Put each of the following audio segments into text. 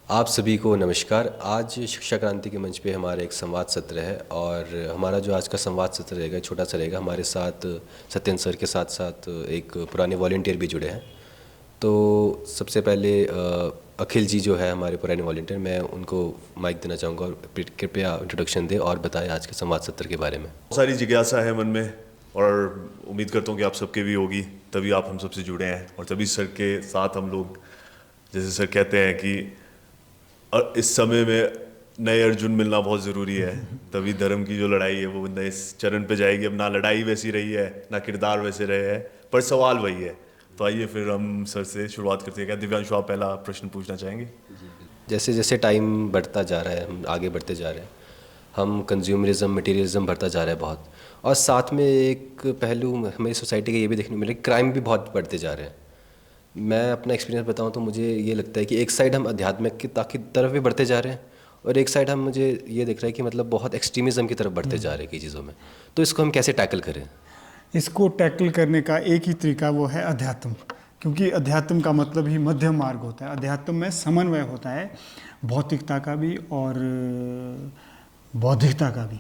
आप सभी को नमस्कार। आज शिक्षा क्रांति के मंच पे हमारा एक संवाद सत्र है और हमारा जो आज का संवाद सत्र रहेगा छोटा सा रहेगा। हमारे साथ सत्येंद्र सर के साथ साथ एक पुराने वॉलंटियर भी जुड़े हैं। तो सबसे पहले अखिल जी जो है हमारे पुराने वॉलंटियर, मैं उनको माइक देना चाहूँगा और कृपया इंट्रोडक्शन दें और बताएं आज के संवाद सत्र के बारे में। सारी जिज्ञासा है मन में और उम्मीद करता हूँ कि आप सबके भी होगी, तभी आप हम सबसे जुड़े हैं और तभी सर के साथ हम लोग, जैसे सर कहते हैं कि इस समय में नए अर्जुन मिलना बहुत ज़रूरी है, तभी धर्म की जो लड़ाई है वो नए चरण पे जाएगी। अब ना लड़ाई वैसी रही है, ना किरदार वैसे रहे हैं, पर सवाल वही है। तो आइए फिर हम सर से शुरुआत करते हैं। क्या दिव्यांशु आप पहला प्रश्न पूछना चाहेंगे? जैसे जैसे टाइम बढ़ता जा रहा है, हम आगे बढ़ते जा रहे हैं, हम कंज्यूमरिज्म मटेरियलिज्म बढ़ता जा रहा है बहुत, और साथ में एक पहलू हमारी सोसाइटी का ये भी देखने को मिला कि क्राइम भी बहुत बढ़ते जा रहे हैं। मैं अपना एक्सपीरियंस बताऊं तो मुझे ये लगता है कि एक साइड हम आध्यात्मिकता की तरफ भी बढ़ते जा रहे हैं और एक साइड हम मुझे ये दिख रहा है कि मतलब बहुत एक्सट्रीमिज़म की तरफ बढ़ते जा रहे हैं कई चीज़ों में। तो इसको हम कैसे टैकल करें? इसको टैकल करने का एक ही तरीका, वो है अध्यात्म। क्योंकि अध्यात्म का मतलब ही मध्यम मार्ग होता है। अध्यात्म में समन्वय होता है भौतिकता का भी और बौद्धिकता का भी,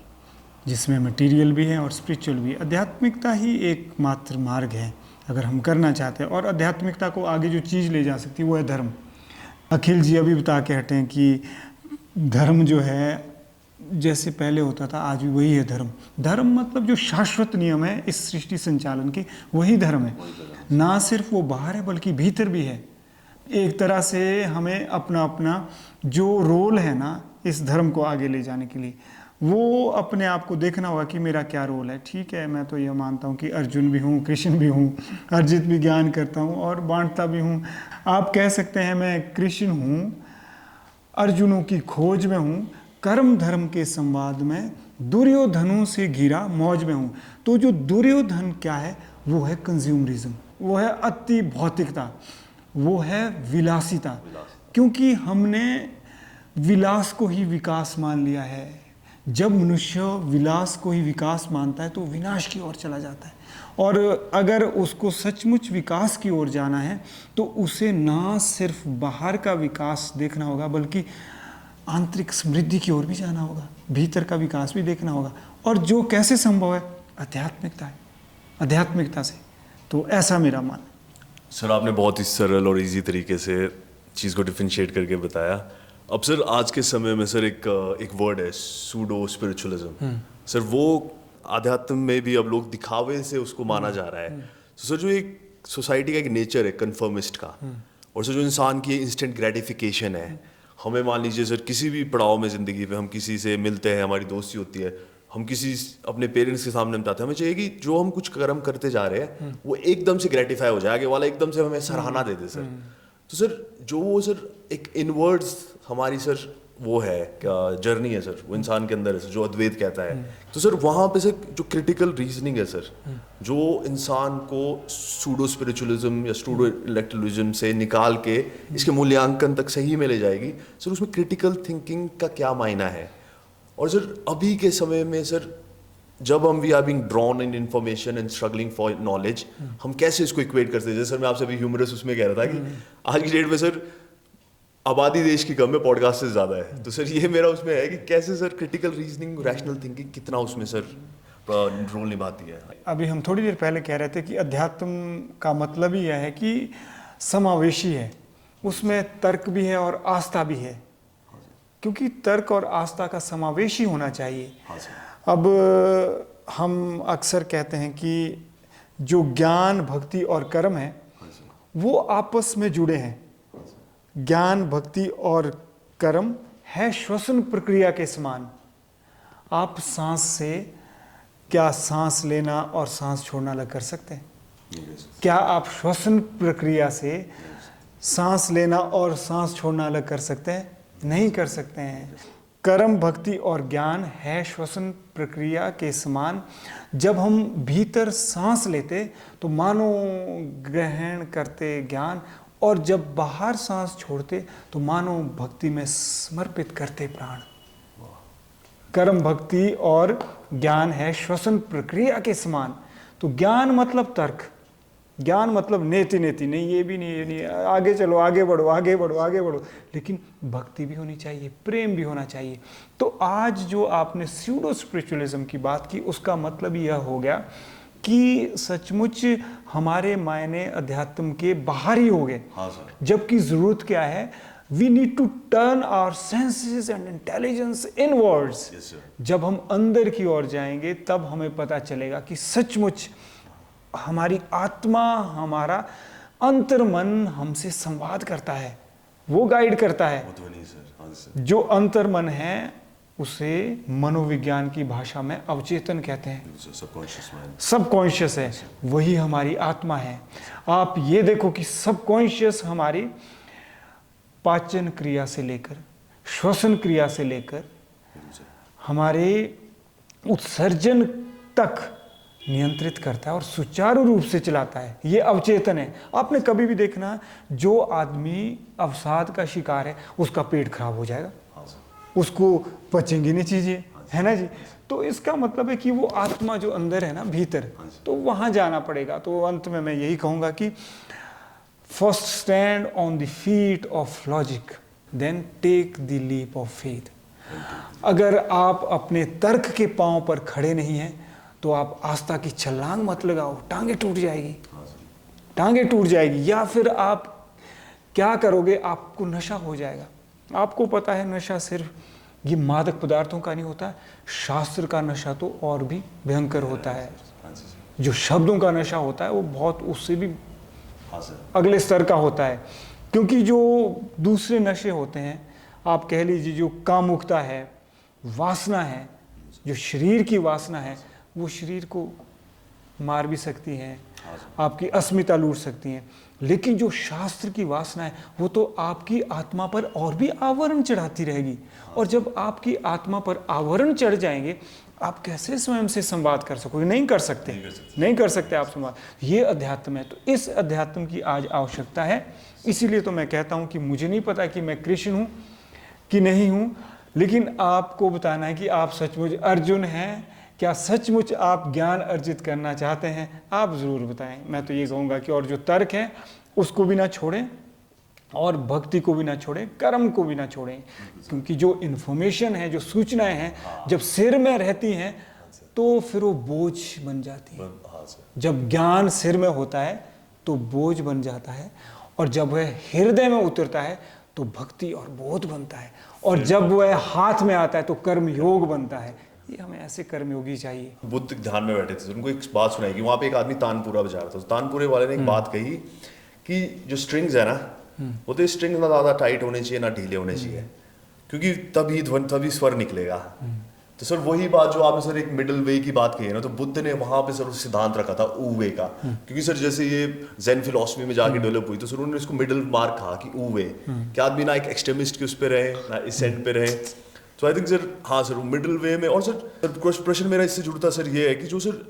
जिसमें मटेरियल भी है और स्पिरिचुअल भी। आध्यात्मिकता ही एकमात्र मार्ग है अगर हम करना चाहते हैं, और आध्यात्मिकता को आगे जो चीज़ ले जा सकती है वो है धर्म। अखिल जी अभी बता के हटे कि धर्म जो है जैसे पहले होता था आज भी वही है धर्म। धर्म मतलब जो शाश्वत नियम है इस सृष्टि संचालन के, वही धर्म है। ना सिर्फ वो बाहर है बल्कि भीतर भी है। एक तरह से हमें अपना अपना जो रोल है ना इस धर्म को आगे ले जाने के लिए, वो अपने आप को देखना होगा कि मेरा क्या रोल है। ठीक है, मैं तो ये मानता हूँ कि अर्जुन भी हूँ, कृष्ण भी हूँ, अर्जित भी ज्ञान करता हूँ और बांटता भी हूँ। आप कह सकते हैं मैं कृष्ण हूँ, अर्जुनों की खोज में हूँ, कर्म धर्म के संवाद में दुर्योधनों से घिरा मौज में हूँ। तो जो दुर्योधन क्या है, वो है कंज्यूमरिज्म, वो है अति भौतिकता, वो है विलासिता। क्योंकि हमने विलास को ही विकास मान लिया है। जब मनुष्य विलास को ही विकास मानता है तो विनाश की ओर चला जाता है। और अगर उसको सचमुच विकास की ओर जाना है तो उसे ना सिर्फ बाहर का विकास देखना होगा बल्कि आंतरिक समृद्धि की ओर भी जाना होगा, भीतर का विकास भी देखना होगा। और जो कैसे संभव है? आध्यात्मिकता है, आध्यात्मिकता से। तो ऐसा मेरा मानना है। सर आपने बहुत ही सरल और इजी तरीके से चीज़ को डिफरेंशिएट करके बताया। अब सर आज के समय में सर एक वर्ड है सूडो स्पिरिचुअलिज्म। सर वो आध्यात्म में भी अब लोग दिखावे से उसको माना जा रहा है। तो सर जो एक सोसाइटी का एक नेचर है कन्फर्मिस्ट का, और सर जो इंसान की इंस्टेंट ग्रेटिफिकेशन है, हमें मान लीजिए सर किसी भी पड़ाव में ज़िंदगी पे हम किसी से मिलते हैं, हमारी दोस्ती होती है, हम किसी अपने पेरेंट्स के सामने बताते हैं, हमें चाहिए कि जो हम कुछ कर्म करते जा रहे हैं वो एकदम से ग्रेटिफाई हो जाए, आगे वाला एकदम से हमें सराहना दे दे सर। तो सर जो वो सर एक इनवर्ड्स हमारी सर वो है क्या जर्नी है सर, वो इंसान के अंदर है सर, जो अद्वैत कहता है। तो सर वहाँ पे सर जो क्रिटिकल रीजनिंग है सर, जो इंसान को सूडो स्पिरिचुअलिज्म या सूडो इंटेलेक्चुअलिज्म से निकाल के इसके मूल्यांकन तक सही में ले जाएगी सर, उसमें क्रिटिकल थिंकिंग का क्या मायना है? और सर अभी के समय में सर जब हम we are being drawn in information and struggling for knowledge, हम कैसे इसको इक्वेट करते हैं? जैसे सर मैं आपसे अभी ह्यूमरस उसमें कह रहा था कि आज की डेट में सर आबादी देश की कम है, पॉडकास्ट से ज़्यादा है। तो सर ये मेरा उसमें है कि कैसे sir critical reasoning, rational thinking कितना उसमें सर रोल निभाती है। अभी हम थोड़ी देर पहले कह रहे थे कि अध्यात्म का मतलब ही यह है कि समावेशी है, उसमें तर्क भी है और आस्था भी है। क्योंकि तर्क और आस्था का समावेशी होना चाहिए। अब हम अक्सर कहते हैं कि जो ज्ञान, भक्ति और कर्म है वो आपस में जुड़े हैं। ज्ञान, भक्ति और कर्म है श्वसन प्रक्रिया के समान। आप सांस से क्या सांस लेना और सांस छोड़ना अलग कर सकते हैं? क्या आप श्वसन प्रक्रिया से सांस लेना और सांस छोड़ना अलग कर सकते हैं? नहीं कर सकते हैं। कर्म, भक्ति और ज्ञान है श्वसन प्रक्रिया के समान। जब हम भीतर सांस लेते तो मानो ग्रहण करते ज्ञान, और जब बाहर सांस छोड़ते तो मानो भक्ति में समर्पित करते प्राण। कर्म, भक्ति और ज्ञान है श्वसन प्रक्रिया के समान। तो ज्ञान मतलब तर्क, ज्ञान मतलब नेति नेति नहीं, ये भी नहीं, ये नहीं, आगे चलो, आगे बढ़ो, आगे बढ़ो, आगे बढ़ो, लेकिन भक्ति भी होनी चाहिए, प्रेम भी होना चाहिए। तो आज जो आपने स्यूडो स्पिरिचुअलिज्म की बात की, उसका मतलब यह हो गया कि सचमुच हमारे मायने अध्यात्म के बाहर ही हो गए। हाँ सर। जबकि जरूरत क्या है, we need to turn our senses and intelligence inwards. Yes, sir. जब हम अंदर की ओर जाएंगे तब हमें पता चलेगा कि सचमुच हमारी आत्मा, हमारा अंतर्मन हमसे संवाद करता है, वो गाइड करता है। वो तो नहीं सर। हाँ सर। जो अंतर्मन है उसे मनोविज्ञान की भाषा में अवचेतन कहते हैं, सबकॉन्शियस माइंड। सबकॉन्शियस है, वही हमारी आत्मा है। आप ये देखो कि सबकॉन्शियस हमारी पाचन क्रिया से लेकर, श्वसन क्रिया से लेकर हमारे उत्सर्जन तक नियंत्रित करता है और सुचारू रूप से चलाता है। ये अवचेतन है। आपने कभी भी देखना, जो आदमी अवसाद का शिकार है उसका पेट खराब हो जाएगा, उसको पचेंगी नहीं चीजें, है ना जी। तो इसका मतलब है कि वो आत्मा जो अंदर है ना, भीतर, तो वहां जाना पड़ेगा। तो अंत में मैं यही कहूंगा कि first stand on the feet of logic, then take the leap of faith. अगर आप अपने तर्क के पांव पर खड़े नहीं हैं तो आप आस्था की छलांग मत लगाओ, टांगे टूट जाएगी, टांगे टूट जाएगी। या फिर आप क्या करोगे, आपको नशा हो जाएगा। आपको पता है नशा सिर्फ ये मादक पदार्थों का नहीं होता, शास्त्र का नशा तो और भी भयंकर होता है। जो शब्दों का नशा होता है वो बहुत उससे भी अगले स्तर का होता है। क्योंकि जो दूसरे नशे होते हैं, आप कह लीजिए जो कामुकता है, वासना है, जो शरीर की वासना है, वो शरीर को मार भी सकती हैं, आपकी अस्मिता लूट सकती हैं। लेकिन जो शास्त्र की वासना है वो तो आपकी आत्मा पर और भी आवरण चढ़ाती रहेगी। और जब आपकी आत्मा पर आवरण चढ़ जाएंगे, आप कैसे स्वयं से संवाद कर सकोगे? नहीं कर सकते, नहीं कर सकते आप संवाद। ये अध्यात्म है। तो इस अध्यात्म की आज आवश्यकता है। इसीलिए तो मैं कहता हूँ कि मुझे नहीं पता कि मैं कृष्ण हूँ कि नहीं हूँ, लेकिन आपको बताना है कि आप सचमुच अर्जुन हैं। क्या सचमुच आप ज्ञान अर्जित करना चाहते हैं? आप ज़रूर बताएं। मैं तो ये कहूँगा कि और जो तर्क है उसको भी ना छोड़ें, और भक्ति को भी ना छोड़ें, कर्म को भी ना छोड़ें। क्योंकि जो इन्फॉर्मेशन है, जो सूचनाएं हैं, जब सिर में रहती हैं तो फिर वो बोझ बन जाती है। जब ज्ञान सिर में होता है तो बोझ बन जाता है, और जब वह हृदय में उतरता है तो भक्ति और बोध बनता है, और जब वह हाथ में आता है तो कर्म योग बनता है। ये हमें ऐसे कर्मयोगी चाहिए। बुद्ध ध्यान में बैठे थे, उनको एक बात सुनाई कि वहाँ पे एक आदमी तानपुरा बजा रहा था। तानपुरे वाले ने एक बात कही कि जो स्ट्रिंग्स है ना, वो तो स्ट्रिंग्स ना ज़्यादा टाइट होने चाहिए ना ढीले होने चाहिए, क्योंकि तभी स्वर निकलेगा। तो सर वही बात जो आपने सर एक मिडिल वे की बात कही है ना, तो बुद्ध ने वहाँ पे सर सिद्धांत रखा था ऊ वे का। क्योंकि सर जैसे ये ज़ेन फिलॉसफी में जाके डेवलप हुई, तो सर उन्होंने इसको मिडिल मार्क कहा कि ऊ वे, कि आदमी ना एक एक्सट्रीमिस्ट के उस पर रहे ना इस एंड पे रहे। तो आई थिंक सर हाँ सर मिडिल वे में। और सर प्रश्न मेरा इससे जुड़ता सर ये है कि जो सर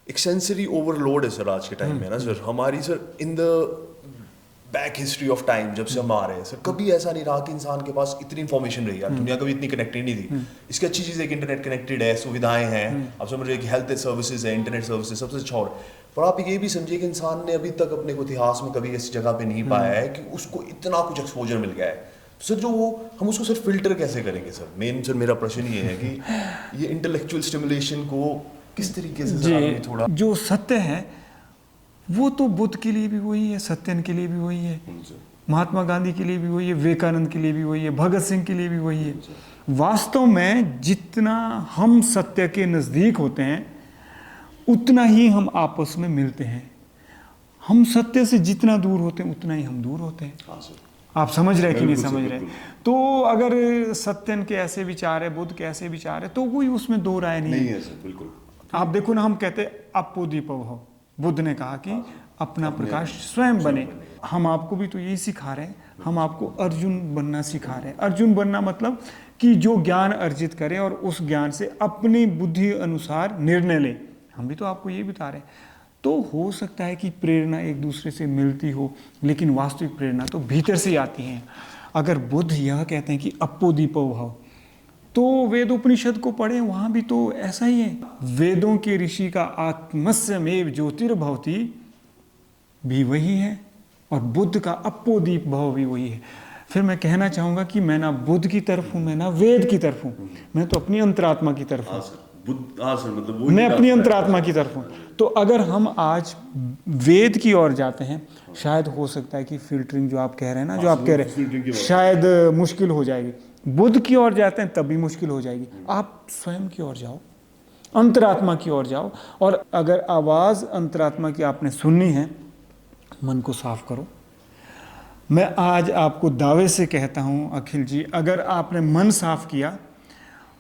एक सेंसरी ओवरलोड है सर आज के टाइम में ना सर, हमारी sir in the back history of time जब से हम आ रहे हैं सर, कभी ऐसा नहीं रहा कि इंसान के पास इतनी इन्फॉर्मेशन रही है। दुनिया कभी इतनी कनेक्टेड नहीं थी। इसकी अच्छी चीज़ है कि इंटरनेट कनेक्टेड है, सुविधाएं हैं, आप समझ रहे हैं कि हेल्थ सर्विसेज है, इंटरनेट सर्विसेज सबसे अच्छा। और आप ये भी समझिए कि इंसान ने अभी तक अपने को इतिहास में कभी ऐसी जगह पे नहीं पाया है कि उसको इतना कुछ एक्सपोजर मिल गया है। सर जो वो हम उसको सर फिल्टर कैसे करेंगे सर? मेन सर मेरा प्रश्न ये है कि ये इंटेलेक्चुअल स्टिमुलेशन को किस तरीके से सर थोड़ा जो सत्य है वो तो बुद्ध के लिए भी वही है, सत्यन के लिए भी वही है, महात्मा गांधी के लिए भी वही है, विवेकानंद के लिए भी वही है, भगत सिंह के लिए भी वही है। वास्तव में जितना हम सत्य के नज़दीक होते हैं उतना ही हम आपस में मिलते हैं। हम सत्य से जितना दूर होते हैं उतना ही हम दूर होते हैं। आप समझ रहे कि नहीं समझ रहे? तो अगर सत्यन के ऐसे विचार है, बुद्ध के ऐसे विचार है, तो कोई उसमें दो राय नहीं है सर। बिल्कुल। आप देखो ना, हम कहते हैं अपो दीपो भव। बुद्ध ने कहा कि अपना प्रकाश स्वयं बने। हम आपको भी तो यही सिखा रहे हैं, हम आपको अर्जुन बनना सिखा रहे हैं। अर्जुन बनना मतलब कि जो ज्ञान अर्जित करे और उस ज्ञान से अपनी बुद्धि अनुसार निर्णय ले। हम भी तो आपको ये बता रहे हैं। तो हो सकता है कि प्रेरणा एक दूसरे से मिलती हो, लेकिन वास्तविक प्रेरणा तो भीतर से आती है। अगर बुद्ध यह कहते हैं कि अपो दीपो भव, तो वेद उपनिषद को पढ़ें, वहाँ भी तो ऐसा ही है। वेदों के ऋषि का आत्मस्यमेव ज्योतिर्भवति भी वही है और बुद्ध का अप्पोदीप भाव भी वही है। फिर मैं कहना चाहूँगा कि मैं ना बुद्ध की तरफ हूँ, मैं ना वेद की तरफ हूँ, मैं तो अपनी अंतरात्मा की तरफ हूँ। हाँ सर, मतलब वो मैं अपनी अंतरात्मा की तरफ हूँ। तो अगर हम आज वेद की ओर जाते हैं, शायद हो सकता है कि फिल्टरिंग जो आप कह रहे हैं ना, जो आप कह रहे हैं, शायद मुश्किल हो जाएगी। बुद्ध की ओर जाते हैं तब भी मुश्किल हो जाएगी। आप स्वयं की ओर जाओ, अंतरात्मा की ओर जाओ, और अगर आवाज़ अंतरात्मा की आपने सुननी है, मन को साफ करो। मैं आज आपको दावे से कहता हूँ अखिल जी, अगर आपने मन साफ किया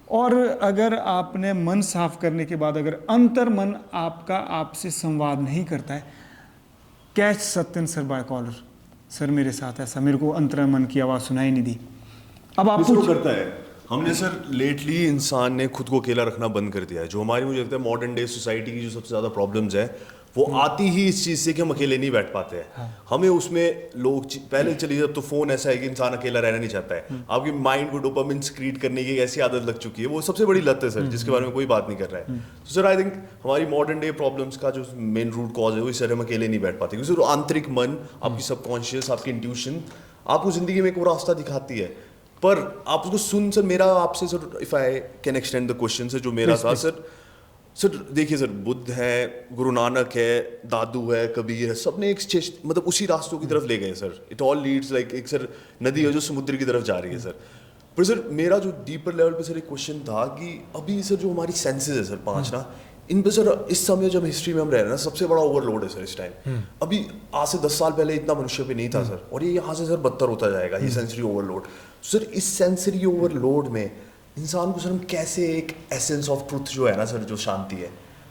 और अगर आपने मन साफ करने के बाद अगर अंतर मन आपका आपसे संवाद नहीं करता है, catch Satyan sir by collar, sir मेरे साथ ऐसा, मेरे को अंतर मन की आवाज़ सुनाई नहीं दी। अब आप कुछ करता है। हमने सर लेटली इंसान ने खुद को अकेला रखना बंद कर दिया है। जो हमारी, मुझे लगता है मॉडर्न डे सोसाइटी की जो सबसे ज़्यादा प्रॉब्लम्स है वो आती ही इस चीज़ से कि हम अकेले नहीं बैठ पाते हैं। हाँ। हमें उसमें लोग पहले चलिए, जब तो फ़ोन ऐसा है कि इंसान अकेला रहना नहीं चाहता है। आपकी माइंड को डोपामिन क्रिएट करने की एक ऐसी आदत लग चुकी है, वो सबसे बड़ी लत है सर, जिसके बारे में कोई बात नहीं कर रहा है। तो सर आई थिंक हमारी मॉडर्न डे प्रॉब्लम्स का जो मेन रूट कॉज है वो इस तरह हम अकेले नहीं बैठ पाते, क्योंकि आंतरिक मन, आपकी सबकॉन्शियस, आपकी इंट्यूशन आपको ज़िंदगी में एक वो रास्ता दिखाती है, पर आप उसको सुन। सर मेरा आपसे, sir if I can extend the question से जो मेरा था सर देखिए सर, बुद्ध है, गुरु नानक है, दादू है, कबीर है, सब ने एक मतलब उसी रास्तों की तरफ ले गए sir. It all leads like एक सर नदी है जो समुद्र की तरफ जा रही है सर। पर सर मेरा जो डीपर लेवल पे सर एक क्वेश्चन था कि अभी सर जो हमारी सेंसेस है सर 5 ना, इन पे सर इस समय जब हिस्ट्री में हम रह रहे हैं ना, सबसे बड़ा ओवरलोड है सर इस टाइम। अभी आज से 10 साल पहले इतना मनुष्य पे नहीं था सर, और ये यहाँ से सर बदतर होता जाएगा ये सेंसरी ओवरलोड। सर इस सेंसरी ओवरलोड में इंसान को सर हम कैसे एक एसेंस ऑफ ट्रुथ जो है ना सर, जो शांति है,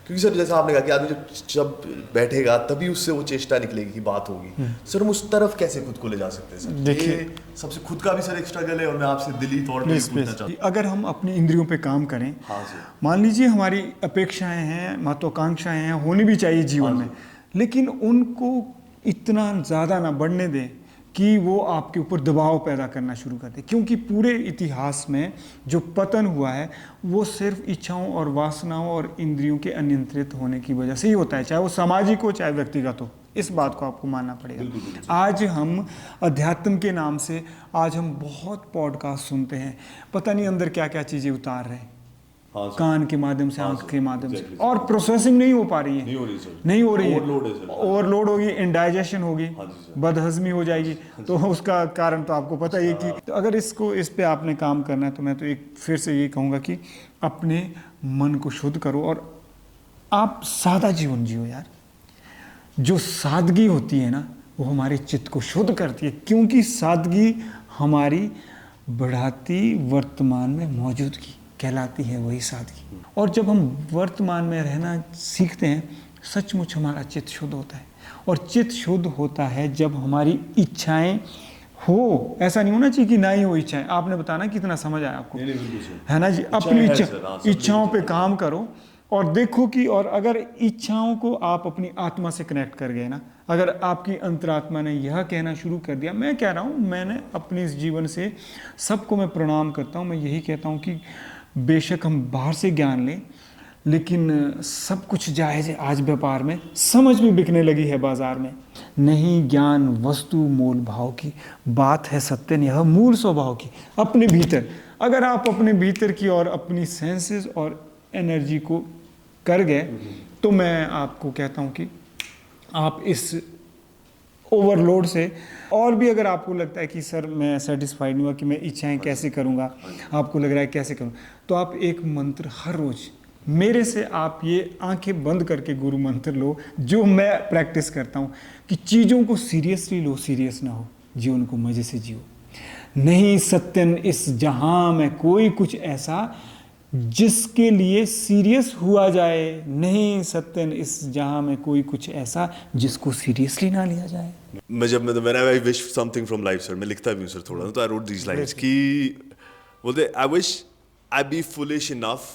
क्योंकि सर जैसा आपने कहा कि आदमी जब बैठेगा तभी उससे वो चेष्टा निकलेगी की बात होगी। सर हम उस तरफ कैसे खुद को ले जा सकते हैं सर? देखिए सबसे खुद का भी सर एक स्ट्रगल है, और मैं आपसे दिली तौर पे पूछना चाहता हूँ, अगर हम अपनी इंद्रियों पे काम करें, हाँ मान लीजिए हमारी अपेक्षाएं हैं, महत्वाकांक्षाएं हैं, होनी भी चाहिए जीवन में, लेकिन उनको इतना ज़्यादा ना बढ़ने दें कि वो आपके ऊपर दबाव पैदा करना शुरू कर दे। क्योंकि पूरे इतिहास में जो पतन हुआ है वो सिर्फ इच्छाओं और वासनाओं और इंद्रियों के अनियंत्रित होने की वजह से ही होता है, चाहे वो सामाजिक हो चाहे व्यक्तिगत हो। इस बात को आपको मानना पड़ेगा। आज हम अध्यात्म के नाम से आज हम बहुत पॉडकास्ट सुनते हैं, पता नहीं अंदर क्या क्या चीज़ें उतार रहे हैं, कान के माध्यम से, आंख के माध्यम से, और प्रोसेसिंग नहीं हो पा रही है, नहीं हो रही है, ओवरलोड होगी, इंडाइजेशन होगी, बदहजमी हो जाएगी। तो उसका कारण तो आपको पता ही है कि तो अगर इस पे आपने काम करना है, तो मैं तो एक फिर से ये कहूँगा कि अपने मन को शुद्ध करो और आप सादा जीवन जियो यार। जो सादगी होती है ना, वो हमारे चित्त को शुद्ध करती है, क्योंकि सादगी हमारी बढ़ाती वर्तमान में मौजूदगी कहलाती है, वही सादगी। और जब हम वर्तमान में रहना सीखते हैं, सचमुच हमारा चित्त शुद्ध होता है। और चित्त शुद्ध होता है जब हमारी इच्छाएं हो, ऐसा नहीं होना चाहिए कि ना ही हो इच्छाएं। आपने बताना कितना समझ आया आपको, है ना जी? अपनी इच्छाओं पे काम करो और देखो कि, और अगर इच्छाओं को आप अपनी आत्मा से कनेक्ट कर गए ना, अगर आपकी अंतरात्मा ने यह कहना शुरू कर दिया, मैं कह रहा हूँ, मैंने अपने इस जीवन से सबको मैं प्रणाम करता हूँ, मैं यही कहता हूँ कि बेशक हम बाहर से ज्ञान लें, लेकिन सब कुछ जायज़ है। आज व्यापार में समझ भी बिकने लगी है बाजार में। नहीं ज्ञान वस्तु मोल भाव की बात है, सत्य यह मूल स्वभाव की। अपने भीतर, अगर आप अपने भीतर की और अपनी सेंसेस और एनर्जी को कर गए, तो मैं आपको कहता हूँ कि आप इस ओवरलोड से, और भी अगर आपको लगता है कि सर मैं सेटिस्फाइड नहीं हुआ कि मैं इच्छाएं कैसे करूँगा, आपको लग रहा है कैसे करूँ, तो आप एक मंत्र हर रोज़ मेरे से आप ये आंखें बंद करके गुरु मंत्र लो, जो मैं प्रैक्टिस करता हूँ कि चीज़ों को सीरियसली लो, सीरियस ना हो, जीवन को मज़े से जियो। नहीं सत्यन इस जहां में कोई कुछ ऐसा जिसके लिए सीरियस हुआ जाए, नहीं सत्यन इस जहां में कोई कुछ ऐसा जिसको सीरियसली ना लिया जाए। मैं जब whenever I wish something from life sir, मैं लिखता भी हूँ सर थोड़ा, तो I wrote these lines कि बोलते I wish I be foolish enough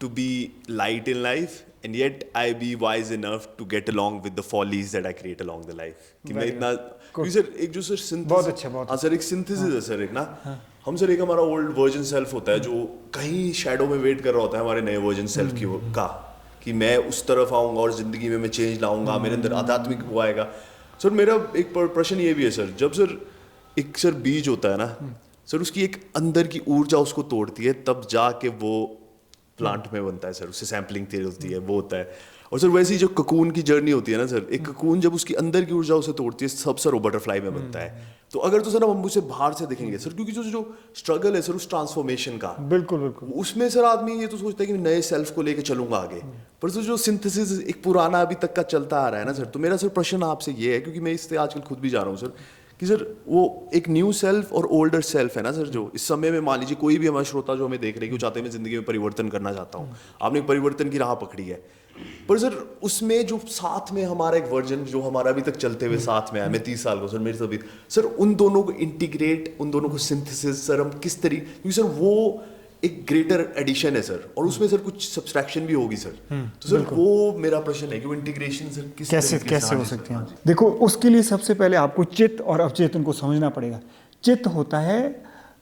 to be light in life and yet I be wise enough to get along with the follies that I create along the life। कि मैं इतना, क्योंकि sir एक जो sir synthesis, बहुत अच्छा, बहुत sir एक सिंथेसिस है सर, एक ना हम सर, एक हमारा ओल्ड वर्जन सेल्फ होता है जो कहीं शैडो में वेट कर रहा होता है हमारे नए वर्जन सेल्फ की का, कि मैं उस तरफ आऊँगा और ज़िंदगी में मैं चेंज लाऊंगा, मेरे अंदर आध्यात्मिक वो आएगा। सर मेरा एक प्रश्न ये भी है सर, जब सर एक सर बीज होता है ना सर, उसकी एक अंदर की ऊर्जा उसको तोड़ती है, तब जाके वो प्लांट में बनता है सर, उससे सैम्पलिंग तैयार होती है, वो होता है। और सर वैसे ही जो ककून की जर्नी होती है ना सर, एक ककून जब उसकी अंदर की ऊर्जा उसे तोड़ती है सब सर वो बटरफ्लाई में बनता है। तो अगर तो सर हम उसे बाहर से देखेंगे सर, क्योंकि जो स्ट्रगल है सर उस ट्रांसफॉर्मेशन का, बिल्कुल बिल्कुल, उसमें सर आदमी ये तो सोचता है कि मैं नए सेल्फ को लेके चलूंगा आगे, पर सर जो सिंथेसिस एक पुराना अभी तक का चलता आ रहा है ना सर, तो मेरा सर प्रश्न आपसे ये है, क्योंकि मैं इससे आजकल खुद भी जा रहा हूँ सर, कि सर वो एक न्यू सेल्फ और ओल्डर सेल्फ है ना सर, जो इस समय में मान लीजिए कोई भी हमारा श्रोता जो हमें देख रहे हैं, क्यों चाहते हैं मैं जिंदगी में परिवर्तन करना चाहता हूँ, आपने एक परिवर्तन की राह पकड़ी है, पर सर उसमें जो साथ में हमारा एक वर्जन जो हमारा अभी तक चलते हुए साथ में है, मैं 30 साल का सर, मेरे से अभी सर उन दोनों को इंटीग्रेट, उन दोनों को सिंथेसिस सर हम किस तरीके, क्योंकि सर वो एक ग्रेटर एडिशन है सर, और उसमें सर कुछ सब्सट्रैक्शन भी होगी सर, तो सर वो मेरा प्रश्न है कि वो इंटीग्रेशन सर कैसे हो सकते हैं। देखो उसके लिए सबसे पहले आपको चित्त और अवचेतन को समझना पड़ेगा। चित्त होता है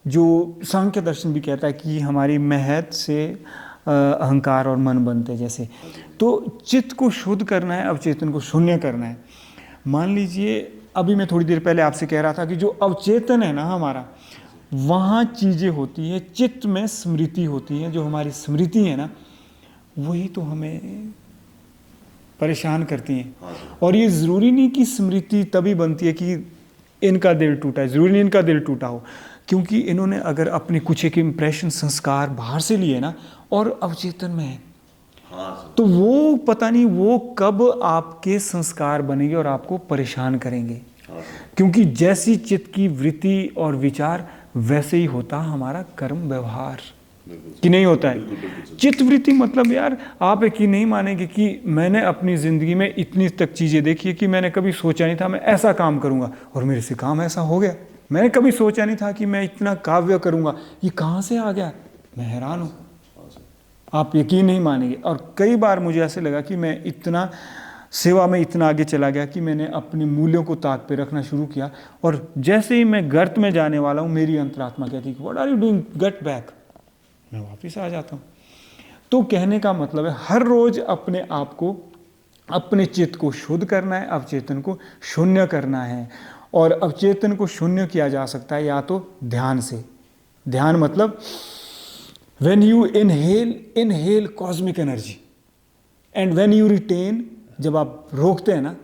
जो सांख्य दर्शन भी कहता है कि हमारी महत से अहंकार और मन बनते जैसे, तो चित्त को शुद्ध करना है, अवचेतन को शून्य करना है। मान लीजिए अभी मैं थोड़ी देर पहले आपसे कह रहा था कि जो अवचेतन है ना हमारा, वहाँ चीज़ें होती है, चित्त में स्मृति होती है, जो हमारी स्मृति है ना वही तो हमें परेशान करती हैं। और ये ज़रूरी नहीं कि स्मृति तभी बनती है कि इनका दिल टूटा है, ज़रूरी नहीं इनका दिल टूटा हो, क्योंकि इन्होंने अगर अपने कुछ एक इम्प्रेशन संस्कार बाहर से लिए ना और अवचेतन में है, तो वो पता नहीं वो कब आपके संस्कार बनेंगे और आपको परेशान करेंगे, क्योंकि जैसी चित्त की वृत्ति और विचार वैसे ही होता हमारा कर्म व्यवहार, कि नहीं होता है। चित्त वृत्ति मतलब यार आप यकीन नहीं मानेंगे कि मैंने अपनी ज़िंदगी में इतनी तक चीज़ें देखी है कि मैंने कभी सोचा नहीं था मैं ऐसा काम करूँगा और मेरे से काम ऐसा हो गया। मैंने कभी सोचा नहीं था कि मैं इतना काव्य करूँगा, ये कहाँ से आ गया, मैं हैरान हूँ, आप यकीन नहीं मानेंगे। और कई बार मुझे ऐसे लगा कि मैं इतना सेवा में इतना आगे चला गया कि मैंने अपने मूल्यों को ताक पे रखना शुरू किया, और जैसे ही मैं गर्त में जाने वाला हूँ मेरी अंतरात्मा कहती है what are you doing, get back, मैं वापस आ जाता हूँ। तो कहने का मतलब है हर रोज अपने आप को, अपने चित्त को शुद्ध करना है, अवचेतन को शून्य करना है। और अवचेतन को शून्य किया जा सकता है या तो ध्यान से। ध्यान मतलब when you inhale cosmic energy and when you retain, जब आप रोकते हैं ना,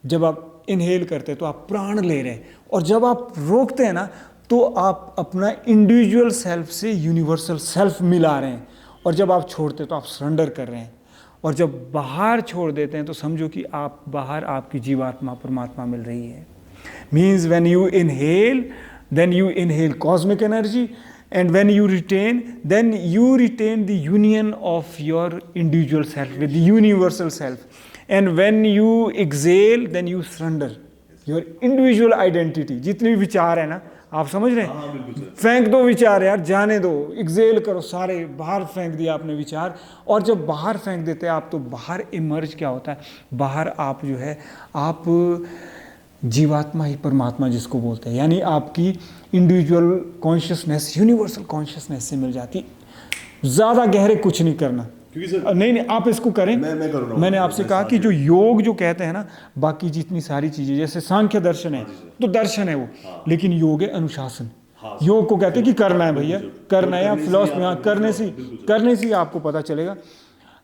जब आप इनहेल करते हैं तो आप प्राण ले रहे हैं, और जब आप रोकते हैं ना तो आप अपना इंडिविजुअल सेल्फ से यूनिवर्सल सेल्फ मिला रहे हैं, और जब आप छोड़ते हैं तो आप सरेंडर कर रहे हैं, और जब बाहर छोड़ देते हैं तो समझो कि आप बाहर आपकी जीवात्मा परमात्मा मिल रही है। Means when you inhale then you inhale cosmic energy, and when you retain, then you retain the union of your individual self with the universal self, and when you exhale then you surrender your individual identity। जितने भी विचार है ना, आप समझ रहे हैं, फेंक दो विचार यार, जाने दो, एक्सेल करो, सारे बाहर फेंक दिया आपने विचार। और जब बाहर फेंक देते हैं आप तो बाहर इमर्ज क्या होता है, बाहर आप जो है आप जीवात्मा ही परमात्मा जिसको बोलते हैं, यानी आपकी इंडिविजुअल कॉन्शियसनेस यूनिवर्सल कॉन्शियसनेस से मिल जाती। ज़्यादा गहरे कुछ नहीं करना, नहीं आप इसको करें। मैंने आपसे कहा कि जो योग जो कहते हैं ना, बाकी जितनी सारी चीज़ें जैसे सांख्य दर्शन है तो दर्शन है वो, लेकिन योग है अनुशासन। योग को कहते हैं कि करना है भैया, करना है, या फिलॉसफी करने से आपको पता चलेगा।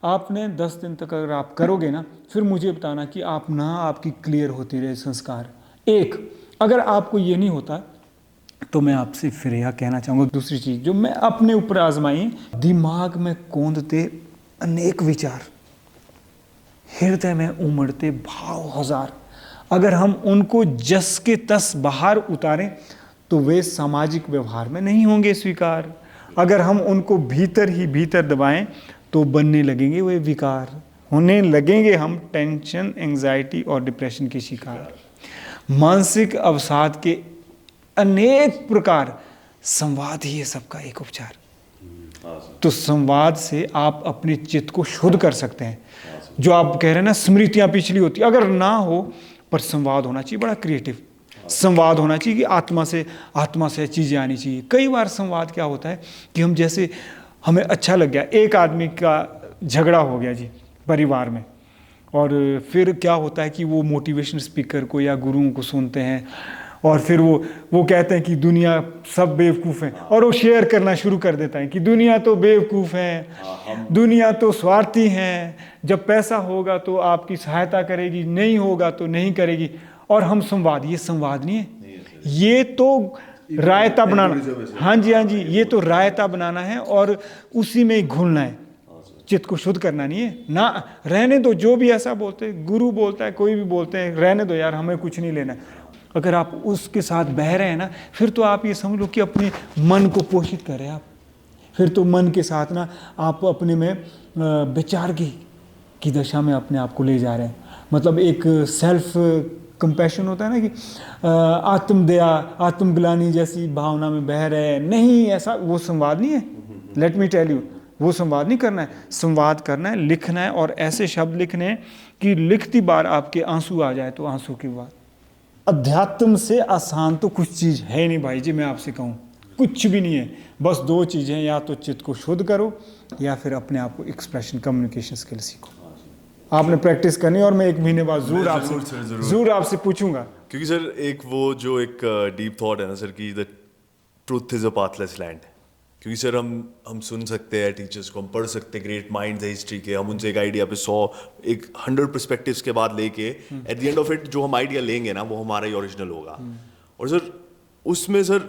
आपने 10 दिन तक अगर आप करोगे ना, फिर मुझे बताना कि आप ना आपकी क्लियर होती रहे संस्कार। एक अगर आपको ये नहीं होता तो मैं आपसे फिर यह कहना चाहूँगा, दूसरी चीज़ जो मैं अपने ऊपर आजमाई, दिमाग में कौंधते अनेक विचार, हृदय में उमड़ते भाव हजार, अगर हम उनको जस के तस बाहर उतारें तो वे सामाजिक व्यवहार में नहीं होंगे स्वीकार। अगर हम उनको भीतर ही भीतर दबाएं तो बनने लगेंगे वे विकार, होने लगेंगे हम टेंशन, एंजाइटी और डिप्रेशन के शिकार। मानसिक अवसाद के अनेक प्रकार, संवाद ही है सबका एक उपचार। तो संवाद से आप अपने चित्त को शुद्ध कर सकते हैं। जो आप कह रहे हैं ना स्मृतियां पिछली होती, अगर ना हो पर संवाद होना चाहिए, बड़ा क्रिएटिव संवाद होना चाहिए कि आत्मा से चीज़ें आनी चाहिए। कई बार संवाद क्या होता है कि हम जैसे हमें अच्छा लग गया, एक आदमी का झगड़ा हो गया जी, परिवार में। और फिर क्या होता है कि वो मोटिवेशन स्पीकर को या गुरुओं को सुनते हैं और फिर वो कहते हैं कि दुनिया सब बेवकूफ़ हैं, और वो शेयर करना शुरू कर देता है कि दुनिया तो बेवकूफ़ है, दुनिया तो स्वार्थी हैं, जब पैसा होगा तो आपकी सहायता करेगी, नहीं होगा तो नहीं करेगी। और हम संवाद, ये संवाद नहीं है, ये तो रायता बनाना। हाँ जी, हाँ जी, ये तो रायता बनाना है और उसी में ही घुलना है, चित्त को शुद्ध करना नहीं है ना। रहने दो, जो भी ऐसा बोलते हैं, गुरु बोलता है, कोई भी बोलते हैं, रहने दो यार, हमें कुछ नहीं लेना। अगर आप उसके साथ बह रहे हैं ना, फिर तो आप ये समझ लो कि अपने मन को पोषित कर रहे हैं आप। फिर तो मन के साथ ना आप अपने में विचार की दशा में अपने आप को ले जा रहे हैं। मतलब एक सेल्फ कंपैशन होता है ना कि आत्मदया, आत्मग्लानि जैसी भावना में बह रहे हैं। नहीं, ऐसा वो संवाद नहीं है। लेट मी टेल यू, वो संवाद नहीं करना है। संवाद करना है, लिखना है, और ऐसे शब्द लिखने हैं कि लिखती बार आपके आंसू आ जाए तो आंसू की बात। अध्यात्म से आसान तो कुछ चीज़ है नहीं भाई जी, मैं आपसे कहूँ कुछ भी नहीं है। बस दो चीज़ें, या तो चित्त को शुद्ध करो या फिर अपने आप को एक्सप्रेशन, कम्युनिकेशन स्किल सीखो। आपने प्रैक्टिस करनी है और मैं 1 महीने बाद जरूर आपसे पूछूंगा। क्योंकि सर एक वो जो एक डीप थॉट है ना सर कि the truth is a pathless land. क्योंकि सर हम सुन सकते हैं टीचर्स को, हम पढ़ सकते हैं ग्रेट माइंड्स है हिस्ट्री के, हम उनसे एक आइडिया पे 100 पर्सपेक्टिव्स के बाद लेके at the end of it जो हम आइडिया लेंगे ना वो हमारा ही ओरिजिनल होगा। और सर उसमें sir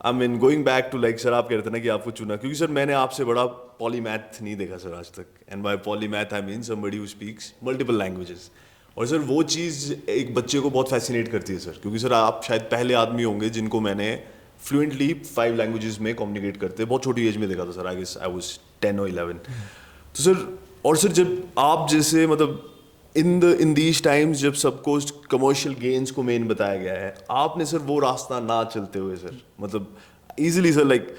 I mean going back to like sir आप कह रहे थे ना कि आपको चुना, क्योंकि सर मैंने आपसे बड़ा पॉलीमैथ नहीं देखा सर आज तक। And by polymath I mean somebody who speaks multiple languages. और सर वो चीज़ एक बच्चे को बहुत फैसिनेट करती है सर, क्योंकि सर आप शायद पहले आदमी होंगे जिनको मैंने फ्लुएंटली 5 लैंग्वेजेस में कम्युनिकेट करते बहुत छोटी एज में देखा था sir. I guess I was 10 or 11। तो सर, और सर जब आप जैसे मतलब इन दीज टाइम्स जब सबको कमर्शियल गेन्स को मेन बताया गया है, आपने सर वो रास्ता ना चलते हुए सर मतलब easily sir like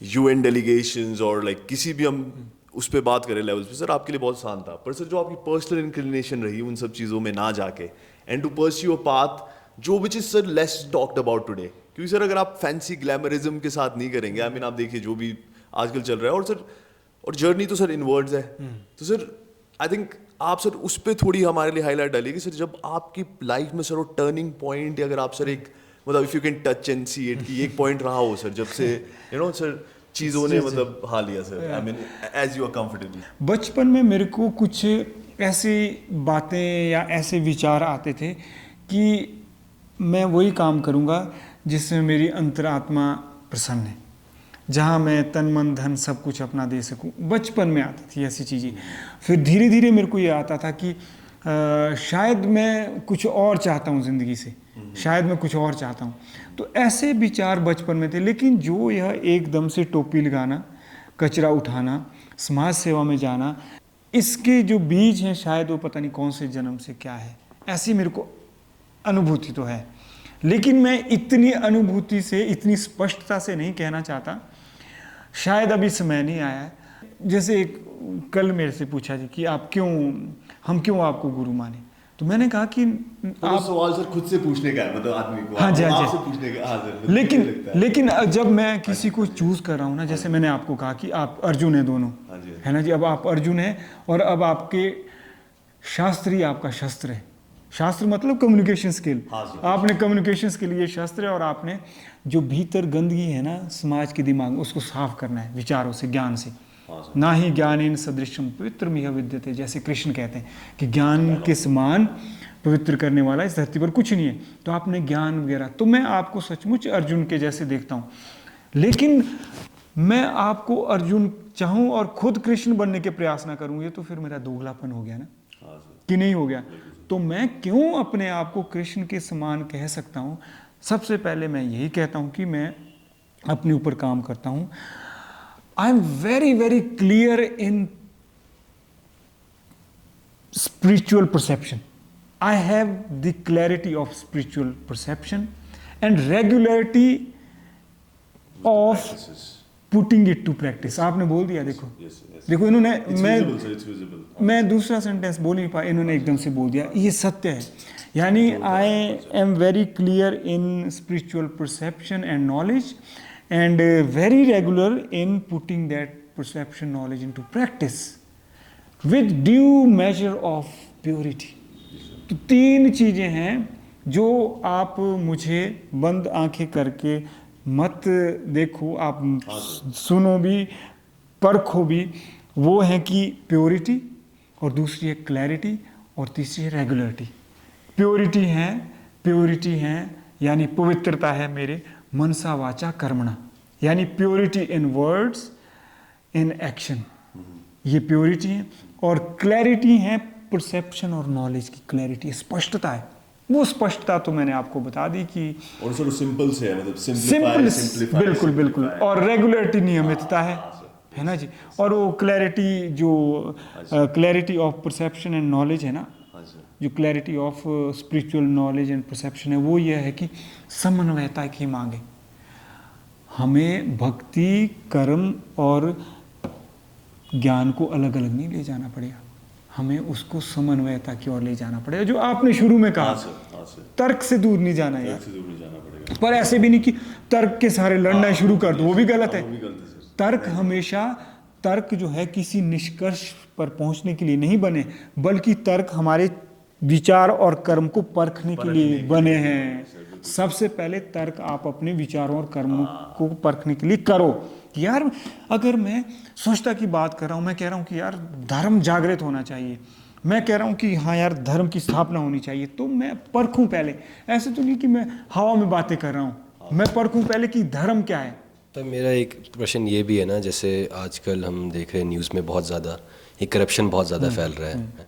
UN delegations और लाइक किसी भी हम उस पर बात करें लेवल्स पे सर आपके लिए बहुत आसान था। पर सर जो आपकी पर्सनल इंक्लिनेशन रही उन सब चीज़ों में ना जाके and to pursue a path जो which is sir less talked about today. क्योंकि सर अगर आप फैंसी ग्लैमरिज्म के साथ नहीं करेंगे, आई मीन आप देखिए जो भी आजकल चल रहा है, और सर और जर्नी तो सर इनवर्ड्स है। तो सर आई थिंक आप सर उस पर थोड़ी हमारे लिए हाईलाइट डालिए सर जब आपकी लाइफ में सर वो टर्निंग पॉइंट, अगर आप सर एक मतलब if you can touch and see it कि एक पॉइंट रहा हो सर जब से यू नो सर चीज़ों ने मतलब हाँ लिया sir, I mean as you are comfortable. बचपन में मेरे को कुछ ऐसी बातें या ऐसे विचार आते थे कि मैं वही काम करूँगा जिसमें मेरी अंतरात्मा प्रसन्न है, जहाँ मैं तन मन धन सब कुछ अपना दे सकूं। बचपन में आती थी ऐसी चीज़ें। फिर धीरे धीरे मेरे को ये आता था कि शायद मैं कुछ और चाहता हूँ ज़िंदगी से, शायद मैं कुछ और चाहता हूँ। तो ऐसे विचार बचपन में थे। लेकिन जो यह एकदम से टोपी लगाना, कचरा उठाना, समाज सेवा में जाना, इसके जो बीज हैं शायद वो पता नहीं कौन से जन्म से क्या है, ऐसी मेरे को अनुभूति तो है। लेकिन मैं इतनी अनुभूति से, इतनी स्पष्टता से नहीं कहना चाहता, शायद अभी समय नहीं आया है। जैसे एक कल मेरे से पूछा जी कि हम क्यों आपको गुरु माने, तो मैंने कहा कि आप सवाल सर खुद से पूछने का है, मतलब आदमी को हाँ जी, हाँ आपसे पूछने का। हाँ सर, लेकिन जब मैं किसी को चूज कर रहा हूँ ना, जैसे मैंने आपको कहा कि आप अर्जुन है दोनों, है ना जी। अब आप अर्जुन है और अब आपके शास्त्र ही आपका शस्त्र है। शास्त्र मतलब कम्युनिकेशन स्किल। आपने कम्युनिकेशन स्किल, ये शस्त्र है। और आपने जो भीतर गंदगी है ना समाज के दिमाग में, उसको साफ करना है विचारों से, ज्ञान से। ना ही ज्ञानेन सदृशम पवित्रमिह विद्यते, जैसे कृष्ण कहते हैं कि ज्ञान के समान पवित्र करने वाला इस धरती पर कुछ नहीं है। तो आपने ज्ञान वगैरह, तो मैं आपको सचमुच अर्जुन के जैसे देखता हूँ। लेकिन मैं आपको अर्जुन चाहूँ और खुद कृष्ण बनने के प्रयास ना करूँ, ये तो फिर मेरा दोगलापन हो गया ना, कि नहीं हो गया। तो मैं क्यों अपने आप को कृष्ण के समान कह सकता हूँ? सबसे पहले मैं यही कहता हूँ कि मैं अपने ऊपर काम करता हूँ। I am very very clear in spiritual perception. I have the clarity of spiritual perception and regularity of putting it to practice. आपने बोल दिया, देखो देखो इन्होंने मैं दूसरा सेंटेंस बोल नहीं पाया, इन्होंने एकदम से बोल दिया, ये सत्य है। यानी I am very clear in spiritual perception and knowledge and very regular in putting that perception knowledge into practice. With due measure of purity. तो 3 चीज़ें हैं जो आप मुझे बंद आंखें करके मत देखो, आप सुनो भी, परखो भी। वो है कि प्योरिटी, और दूसरी है क्लैरिटी, और तीसरी है रेगुलरिटी। प्योरिटी है यानी पवित्रता है मेरे मनसा वाचा कर्मणा, यानी purity in words, in action, ये प्योरिटी है। और क्लैरिटी है परसेप्शन और नॉलेज की क्लैरिटी, स्पष्टता है। वो स्पष्टता तो मैंने आपको बता दी कि और सर सिंपल से है, मतलब सिंपल, बिल्कुल बिल्कुल। और रेगुलरिटी नियमितता है ना जी। और वो क्लैरिटी जो clarity of perception and knowledge है ना, जो clarity of spiritual knowledge and perception है, वो ये है कि समन्वयता की मांगे। हमें भक्ति, कर्म और ज्ञान को अलग अलग नहीं ले जाना पड़ेगा, हमें उसको समन्वयता की ओर ले जाना पड़ेगा। जो आपने शुरू में कहा, तर्क से दूर नहीं जाना है, पर ऐसे भी नहीं कि तर्क के सारे लड़ना शुरू कर दो, वो भी गलत है। तर्क हमेशा, तर्क जो है किसी निष्कर्ष पर पहुंचने के लिए नहीं बने, बल्कि तर्क हमारे विचार और कर्म को परखने के लिए बने हैं। सबसे पहले तर्क आप अपने विचारों और कर्मों को परखने के लिए करो। यार अगर मैं स्वच्छता की बात कर रहा हूँ, मैं कह रहा हूँ कि यार धर्म जागृत होना चाहिए, मैं कह रहा हूँ कि हाँ यार धर्म की स्थापना होनी चाहिए, तो मैं परखूं पहले। ऐसे तो नहीं कि मैं हवा में बातें कर रहा हूँ, मैं परखूं पहले कि धर्म क्या है। तो मेरा एक प्रश्न ये भी है ना, जैसे आजकल हम देख रहे हैं न्यूज़ में बहुत ज़्यादा ये करप्शन बहुत ज़्यादा फैल रहा है,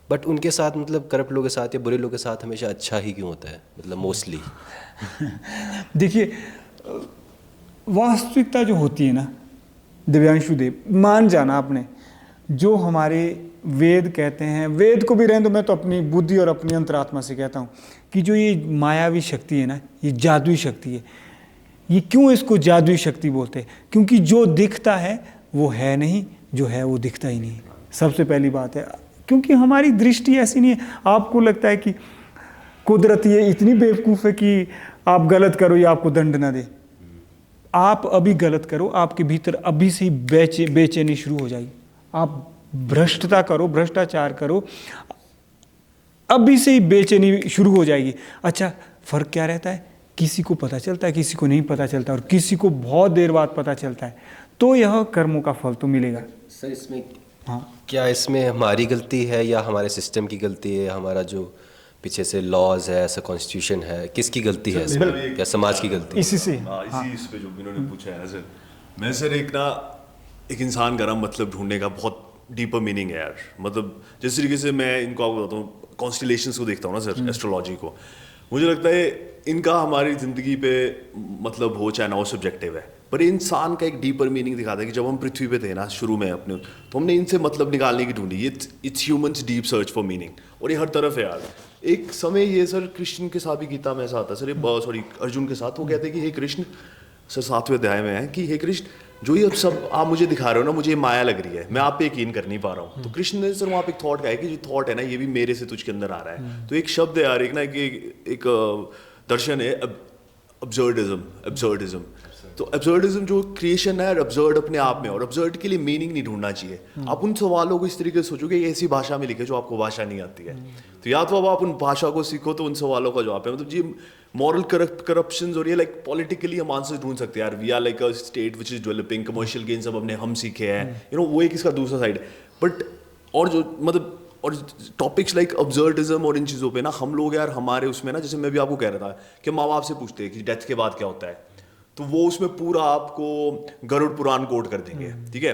बट उनके साथ मतलब करप्ट लोगों के साथ या बुरे लोगों के साथ हमेशा अच्छा ही क्यों होता है, मतलब मोस्टली? देखिए वास्तविकता जो होती है ना दिव्यांशु देव, मान जाना आपने, जो हमारे वेद कहते हैं, वेद को भी रहने दो, मैं तो अपनी बुद्धि और अपनी अंतरात्मा से कहता हूँ कि जो ये मायावी शक्ति है ना, ये जादुई शक्ति है। ये क्यों इसको जादुई शक्ति बोलते हैं? क्योंकि जो दिखता है वो है नहीं, जो है वो दिखता ही नहीं। सबसे पहली बात है, क्योंकि हमारी दृष्टि ऐसी नहीं है। आपको लगता है कि कुदरत ये इतनी बेवकूफ़ है कि आप गलत करो या आपको दंड ना दे। आप अभी गलत करो, आपके भीतर अभी से ही बेचैनी शुरू हो जाएगी। आप भ्रष्टता करो, भ्रष्टाचार करो, अभी से ही बेचैनी शुरू हो जाएगी। अच्छा, फ़र्क क्या रहता है? किसी को पता चलता है, किसी को नहीं पता चलता, और किसी को बहुत देर बाद पता चलता है। तो यह कर्मों का फल तो मिलेगा। सर इसमें क्या इसमें हमारी गलती है या हमारे सिस्टम की गलती है, हमारा जो पीछे से लॉज है, ऐसा कॉन्स्टिट्यूशन है, किसकी गलती है इसमें, या समाज की गलती? इसी से इस पे जो इन्होंने पूछा है ना सर, मैं सर एक इंसान का ना मतलब ढूंढने का बहुत डीपर मीनिंग है यार। मतलब जिस तरीके से मैं इनको आपको बताता हूँ, कॉन्स्टिलेशंस को देखता हूँ ना सर, एस्ट्रोलॉजी को, मुझे लगता है इनका हमारी ज़िंदगी पे मतलब हो चाहे ना हो सब्जेक्टिव है, पर इंसान का एक डीपर मीनिंग दिखाता है कि जब हम पृथ्वी पे थे ना शुरू में अपने, तो हमने इनसे मतलब निकालने की ढूंढी। It's humans deep search for meaning, और ये हर तरफ है यार। एक समय ये सर कृष्ण के साथ भी गीता में ऐसा आता है सर, सॉरी अर्जुन के साथ, वो कहते हैं कि हे कृष्ण, सर 7वें अध्याय में है कि हे कृष्ण, जो ये सब आप मुझे दिखा रहे हो ना, मुझे माया लग रही है, मैं आप पे यकीन कर नहीं पा रहा हूँ। तो कृष्ण ने सर वहाँ पे एक थॉट कहा है कि जो थॉट है ना, ये भी मेरे से तुझ के अंदर आ रहा है। तो एक शब्द है यार, एक दर्शन है अब्सर्डिज्म। तो अब्सर्डिज्म जो क्रिएशन है, अब्सर्ड अपने आप में, और अब्सर्ड के लिए मीनिंग नहीं ढूंढना चाहिए। आप उन सवालों को इस तरीके से सोचोगे, ऐसी भाषा में लिखे जो आपको भाषा नहीं आती है, तो या तो अब आप उन भाषा को सीखो, तो उन सवालों का जवाब है। मतलब जी मॉरल करप्शन और ये लाइक पॉलिटिकली हम आंसर ढूंढ सकते हैं यार। We are like a state which is developing, commercial gain सब हमने हम सीखे हैं, यू नो, वो एक इसका दूसरा साइड। बट और जो मतलब और टॉपिक्स लाइक अब्सर्डिज्म और इन चीज़ों पे ना हम लोग यार हमारे उसमें ना, जैसे मैं भी आपको कह रहा था कि माँ बाप से पूछते हैं कि डेथ के बाद क्या होता है, तो वो उसमें पूरा आपको गरुड़ पुराण कोट कर देंगे, ठीक है।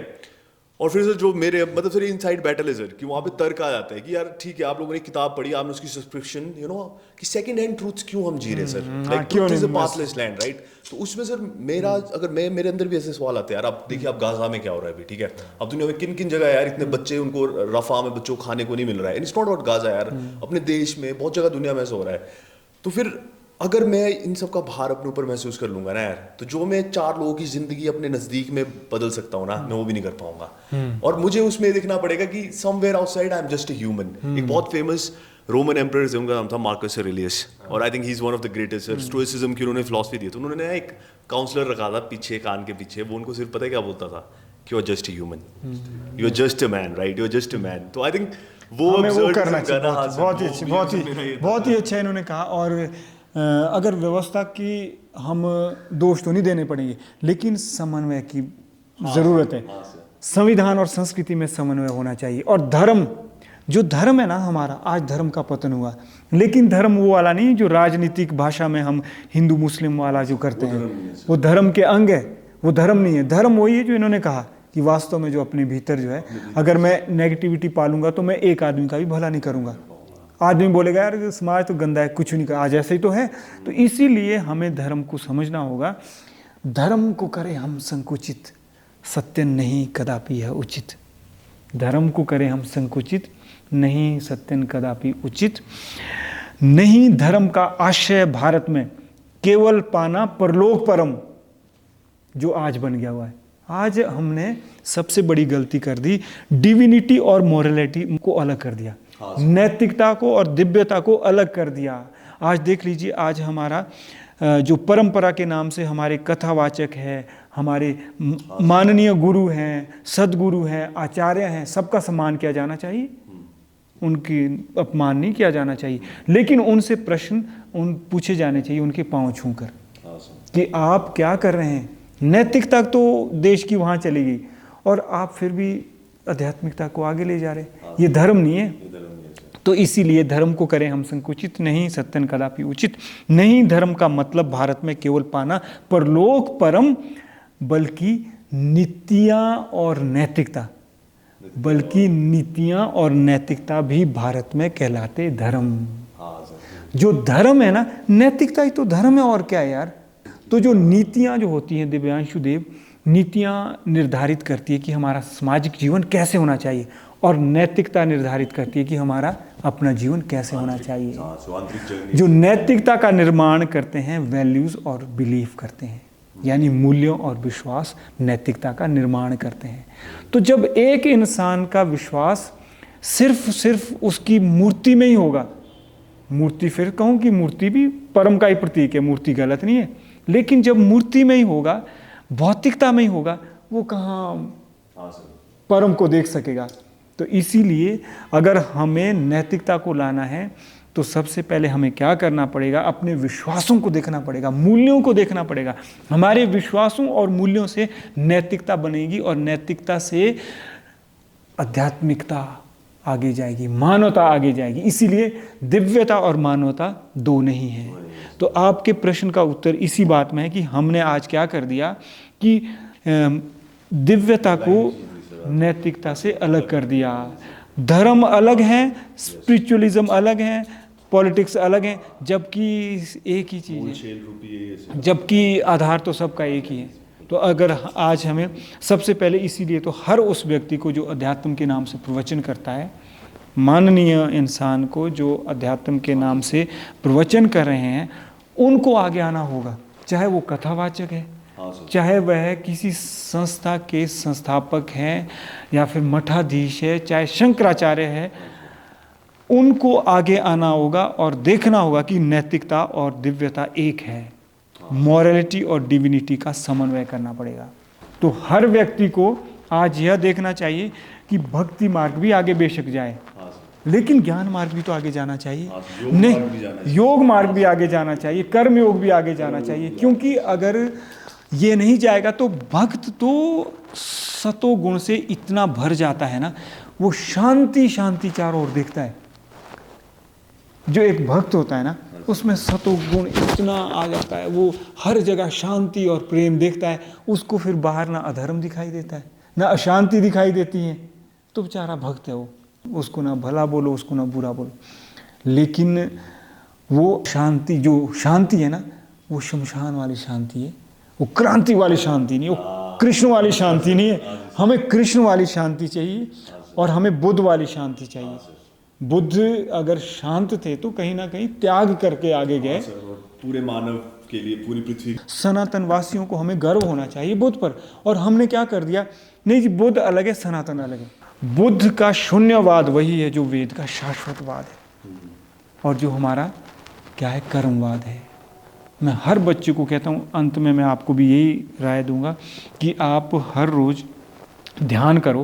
और फिर सर जो मेरे मतलब फिर इनसाइड बैटल है सर कि वहाँ पे तर्क आ जाता है कि यार ठीक है, आप लोगों ने किताब पढ़ी, आपने उसकी सब्सक्रिप्शन, यू नो, कि सेकंड हैंड ट्रूथ्स क्यों हम जी रहे sir, like truth is a pathless land, right. तो उसमें सर मेरे अंदर भी ऐसे सवाल आते हैं यार। आप देखिए, आप गाजा में क्या हो रहा है अभी, ठीक है, अब दुनिया में किन किन जगह यार इतने बच्चे, उनको रफा में बच्चों को खाने को नहीं मिल रहा है। इट्स नॉट अबाउट गाजा यार, अपने देश में बहुत जगह दुनिया में ऐसा हो रहा है। तो फिर अगर मैं इन सब का भार अपने ऊपर महसूस कर लूंगा ना यार, तो जो मैं 4 लोगों की जिंदगी अपने नजदीक में बदल सकता हूँ ना, मैं वो भी नहीं कर पाऊंगा। और मुझे उसमें देखना पड़ेगा कि somewhere outside I am just a human. एक बहुत फेमस रोमन एम्परर थे, उनका नाम था मार्कस ऑरेलियस, और I think he is one of the greatest. Stoicism की उन्होंने फिलॉसफी दी, तो उन्होंने एक काउंसलर रखा था पीछे, कान के पीछे, वो उनको सिर्फ पता है क्या बोलता था कि you are just a human, you are just a man, right, you are just a man. तो आई थिंक वो हमें वो absurdism करना का चाहिए। ना, हाँ सर, बहुत ही वो अच्छी, भी बहुत मेरा ये ही था। बहुत ही अच्छा इन्होंने कहा। और अगर व्यवस्था की हम दोष तो नहीं देने पड़ेंगे, लेकिन समन्वय की ज़रूरत है। संविधान और संस्कृति में समन्वय होना चाहिए। और धर्म, जो धर्म है ना हमारा, आज धर्म का पतन हुआ, लेकिन धर्म वो वाला नहीं जो राजनीतिक भाषा में हम हिंदू मुस्लिम वाला जो करते हैं, वो धर्म के अंग है, वो धर्म नहीं है। धर्म वही है जो इन्होंने कहा कि वास्तव में जो अपने भीतर जो है, अगर मैं नेगेटिविटी पालूंगा तो मैं एक आदमी का भी भला नहीं करूंगा। आदमी बोलेगा यार समाज तो गंदा है, कुछ नहीं कर, आज ऐसे ही तो है। तो इसीलिए हमें धर्म को समझना होगा। धर्म को करें हम संकुचित, सत्य नहीं कदापि है उचित। धर्म को करें हम संकुचित, नहीं सत्यन कदापि उचित। नहीं धर्म का आशय भारत में केवल पाना परलोक परम, जो आज बन गया हुआ है। आज हमने सबसे बड़ी गलती कर दी, डिविनिटी और मोरलिटी को अलग कर दिया, नैतिकता को और दिव्यता को अलग कर दिया। आज देख लीजिए, आज हमारा जो परंपरा के नाम से हमारे कथावाचक है, हमारे माननीय गुरु हैं, सदगुरु हैं, आचार्य हैं, सबका सम्मान किया जाना चाहिए, उनकी अपमान नहीं किया जाना चाहिए। लेकिन उनसे प्रश्न पूछे जाने चाहिए उनके पांव छूकर कि आप क्या कर रहे हैं। नैतिकता तो देश की वहाँ चली गई और आप फिर भी आध्यात्मिकता को आगे ले जा रहे। ये धर्म नहीं है। तो इसीलिए धर्म को करें हम संकुचित, नहीं सत्यन कदापि उचित। नहीं धर्म का मतलब भारत में केवल पाना परलोक परम, बल्कि नीतियाँ और नैतिकता, बल्कि नीतियाँ और नैतिकता भी भारत में कहलाते धर्म। जो धर्म है ना, नैतिकता ही तो धर्म है, और क्या है यार। तो जो नीतियाँ जो होती हैं, दिव्यांशु देव, नीतियाँ निर्धारित करती है कि हमारा सामाजिक जीवन कैसे होना चाहिए, और नैतिकता निर्धारित करती है कि हमारा अपना जीवन कैसे होना चाहिए। जो नैतिकता का निर्माण करते हैं वैल्यूज़ और बिलीफ करते हैं, यानी मूल्यों और विश्वास नैतिकता का निर्माण करते हैं। तो जब एक इंसान का विश्वास सिर्फ उसकी मूर्ति में ही होगा, मूर्ति, फिर कहूँ कि मूर्ति भी परम का ही प्रतीक है, मूर्ति गलत नहीं है, लेकिन जब मूर्ति में ही होगा, भौतिकता में ही होगा, वो कहाँ परम को देख सकेगा। तो इसीलिए अगर हमें नैतिकता को लाना है तो सबसे पहले हमें क्या करना पड़ेगा, अपने विश्वासों को देखना पड़ेगा, मूल्यों को देखना पड़ेगा। हमारे विश्वासों और मूल्यों से नैतिकता बनेगी, और नैतिकता से आध्यात्मिकता आगे जाएगी, मानवता आगे जाएगी। इसीलिए दिव्यता और मानवता दो नहीं है। तो आपके प्रश्न का उत्तर इसी बात में है कि हमने आज क्या कर दिया कि दिव्यता को नैतिकता से अलग कर दिया। धर्म अलग है, स्पिरिचुअलिज्म अलग है, पॉलिटिक्स अलग है, जबकि एक ही चीज़ है, जबकि आधार तो सबका एक ही है। तो अगर आज हमें सबसे पहले, इसीलिए तो हर उस व्यक्ति को जो अध्यात्म के नाम से प्रवचन करता है, माननीय इंसान को जो अध्यात्म के नाम से प्रवचन कर रहे हैं, उनको आगे आना होगा। चाहे वो कथावाचक है, चाहे वह किसी संस्था के संस्थापक हैं, या फिर मठाधीश है, चाहे शंकराचार्य है, उनको आगे आना होगा और देखना होगा कि नैतिकता और दिव्यता एक है। मॉरलिटी और डिविनिटी का समन्वय करना पड़ेगा। तो हर व्यक्ति को आज यह देखना चाहिए कि भक्ति मार्ग भी आगे बेशक जाए, लेकिन ज्ञान मार्ग भी तो आगे जाना चाहिए, नहीं योग मार्ग भी आगे जाना चाहिए, कर्म योग भी आगे जाना चाहिए। क्योंकि अगर ये नहीं जाएगा तो भक्त तो सतो गुण से इतना भर जाता है ना, वो शांति शांति चारों ओर देखता है। जो एक भक्त होता है ना, उसमें सतोगुण इतना आ जाता है, वो हर जगह शांति और प्रेम देखता है। उसको फिर बाहर ना अधर्म दिखाई देता है, ना अशांति दिखाई देती है। तो बेचारा भक्त है वो, उसको ना भला बोलो, उसको ना बुरा बोलो। लेकिन वो शांति, जो शांति है ना, वो शमशान वाली शांति है, वो क्रांति वाली शांति नहीं, वो कृष्ण वाली शांति नहीं है। हमें कृष्ण वाली शांति चाहिए, और हमें बुद्ध वाली शांति चाहिए। बुद्ध अगर शांत थे तो कहीं ना कहीं त्याग करके आगे गए, पूरे मानव के लिए, पूरी पृथ्वी। सनातन वासियों को हमें गर्व होना चाहिए बुद्ध पर। और हमने क्या कर दिया, नहीं जी बुद्ध अलग है, सनातन अलग है। बुद्ध का शून्यवाद वही है जो वेद का शाश्वतवाद है, और जो हमारा क्या है, कर्मवाद है। मैं हर बच्चे को कहता हूँ, अंत में मैं आपको भी यही राय दूंगा कि आप हर रोज़ ध्यान करो,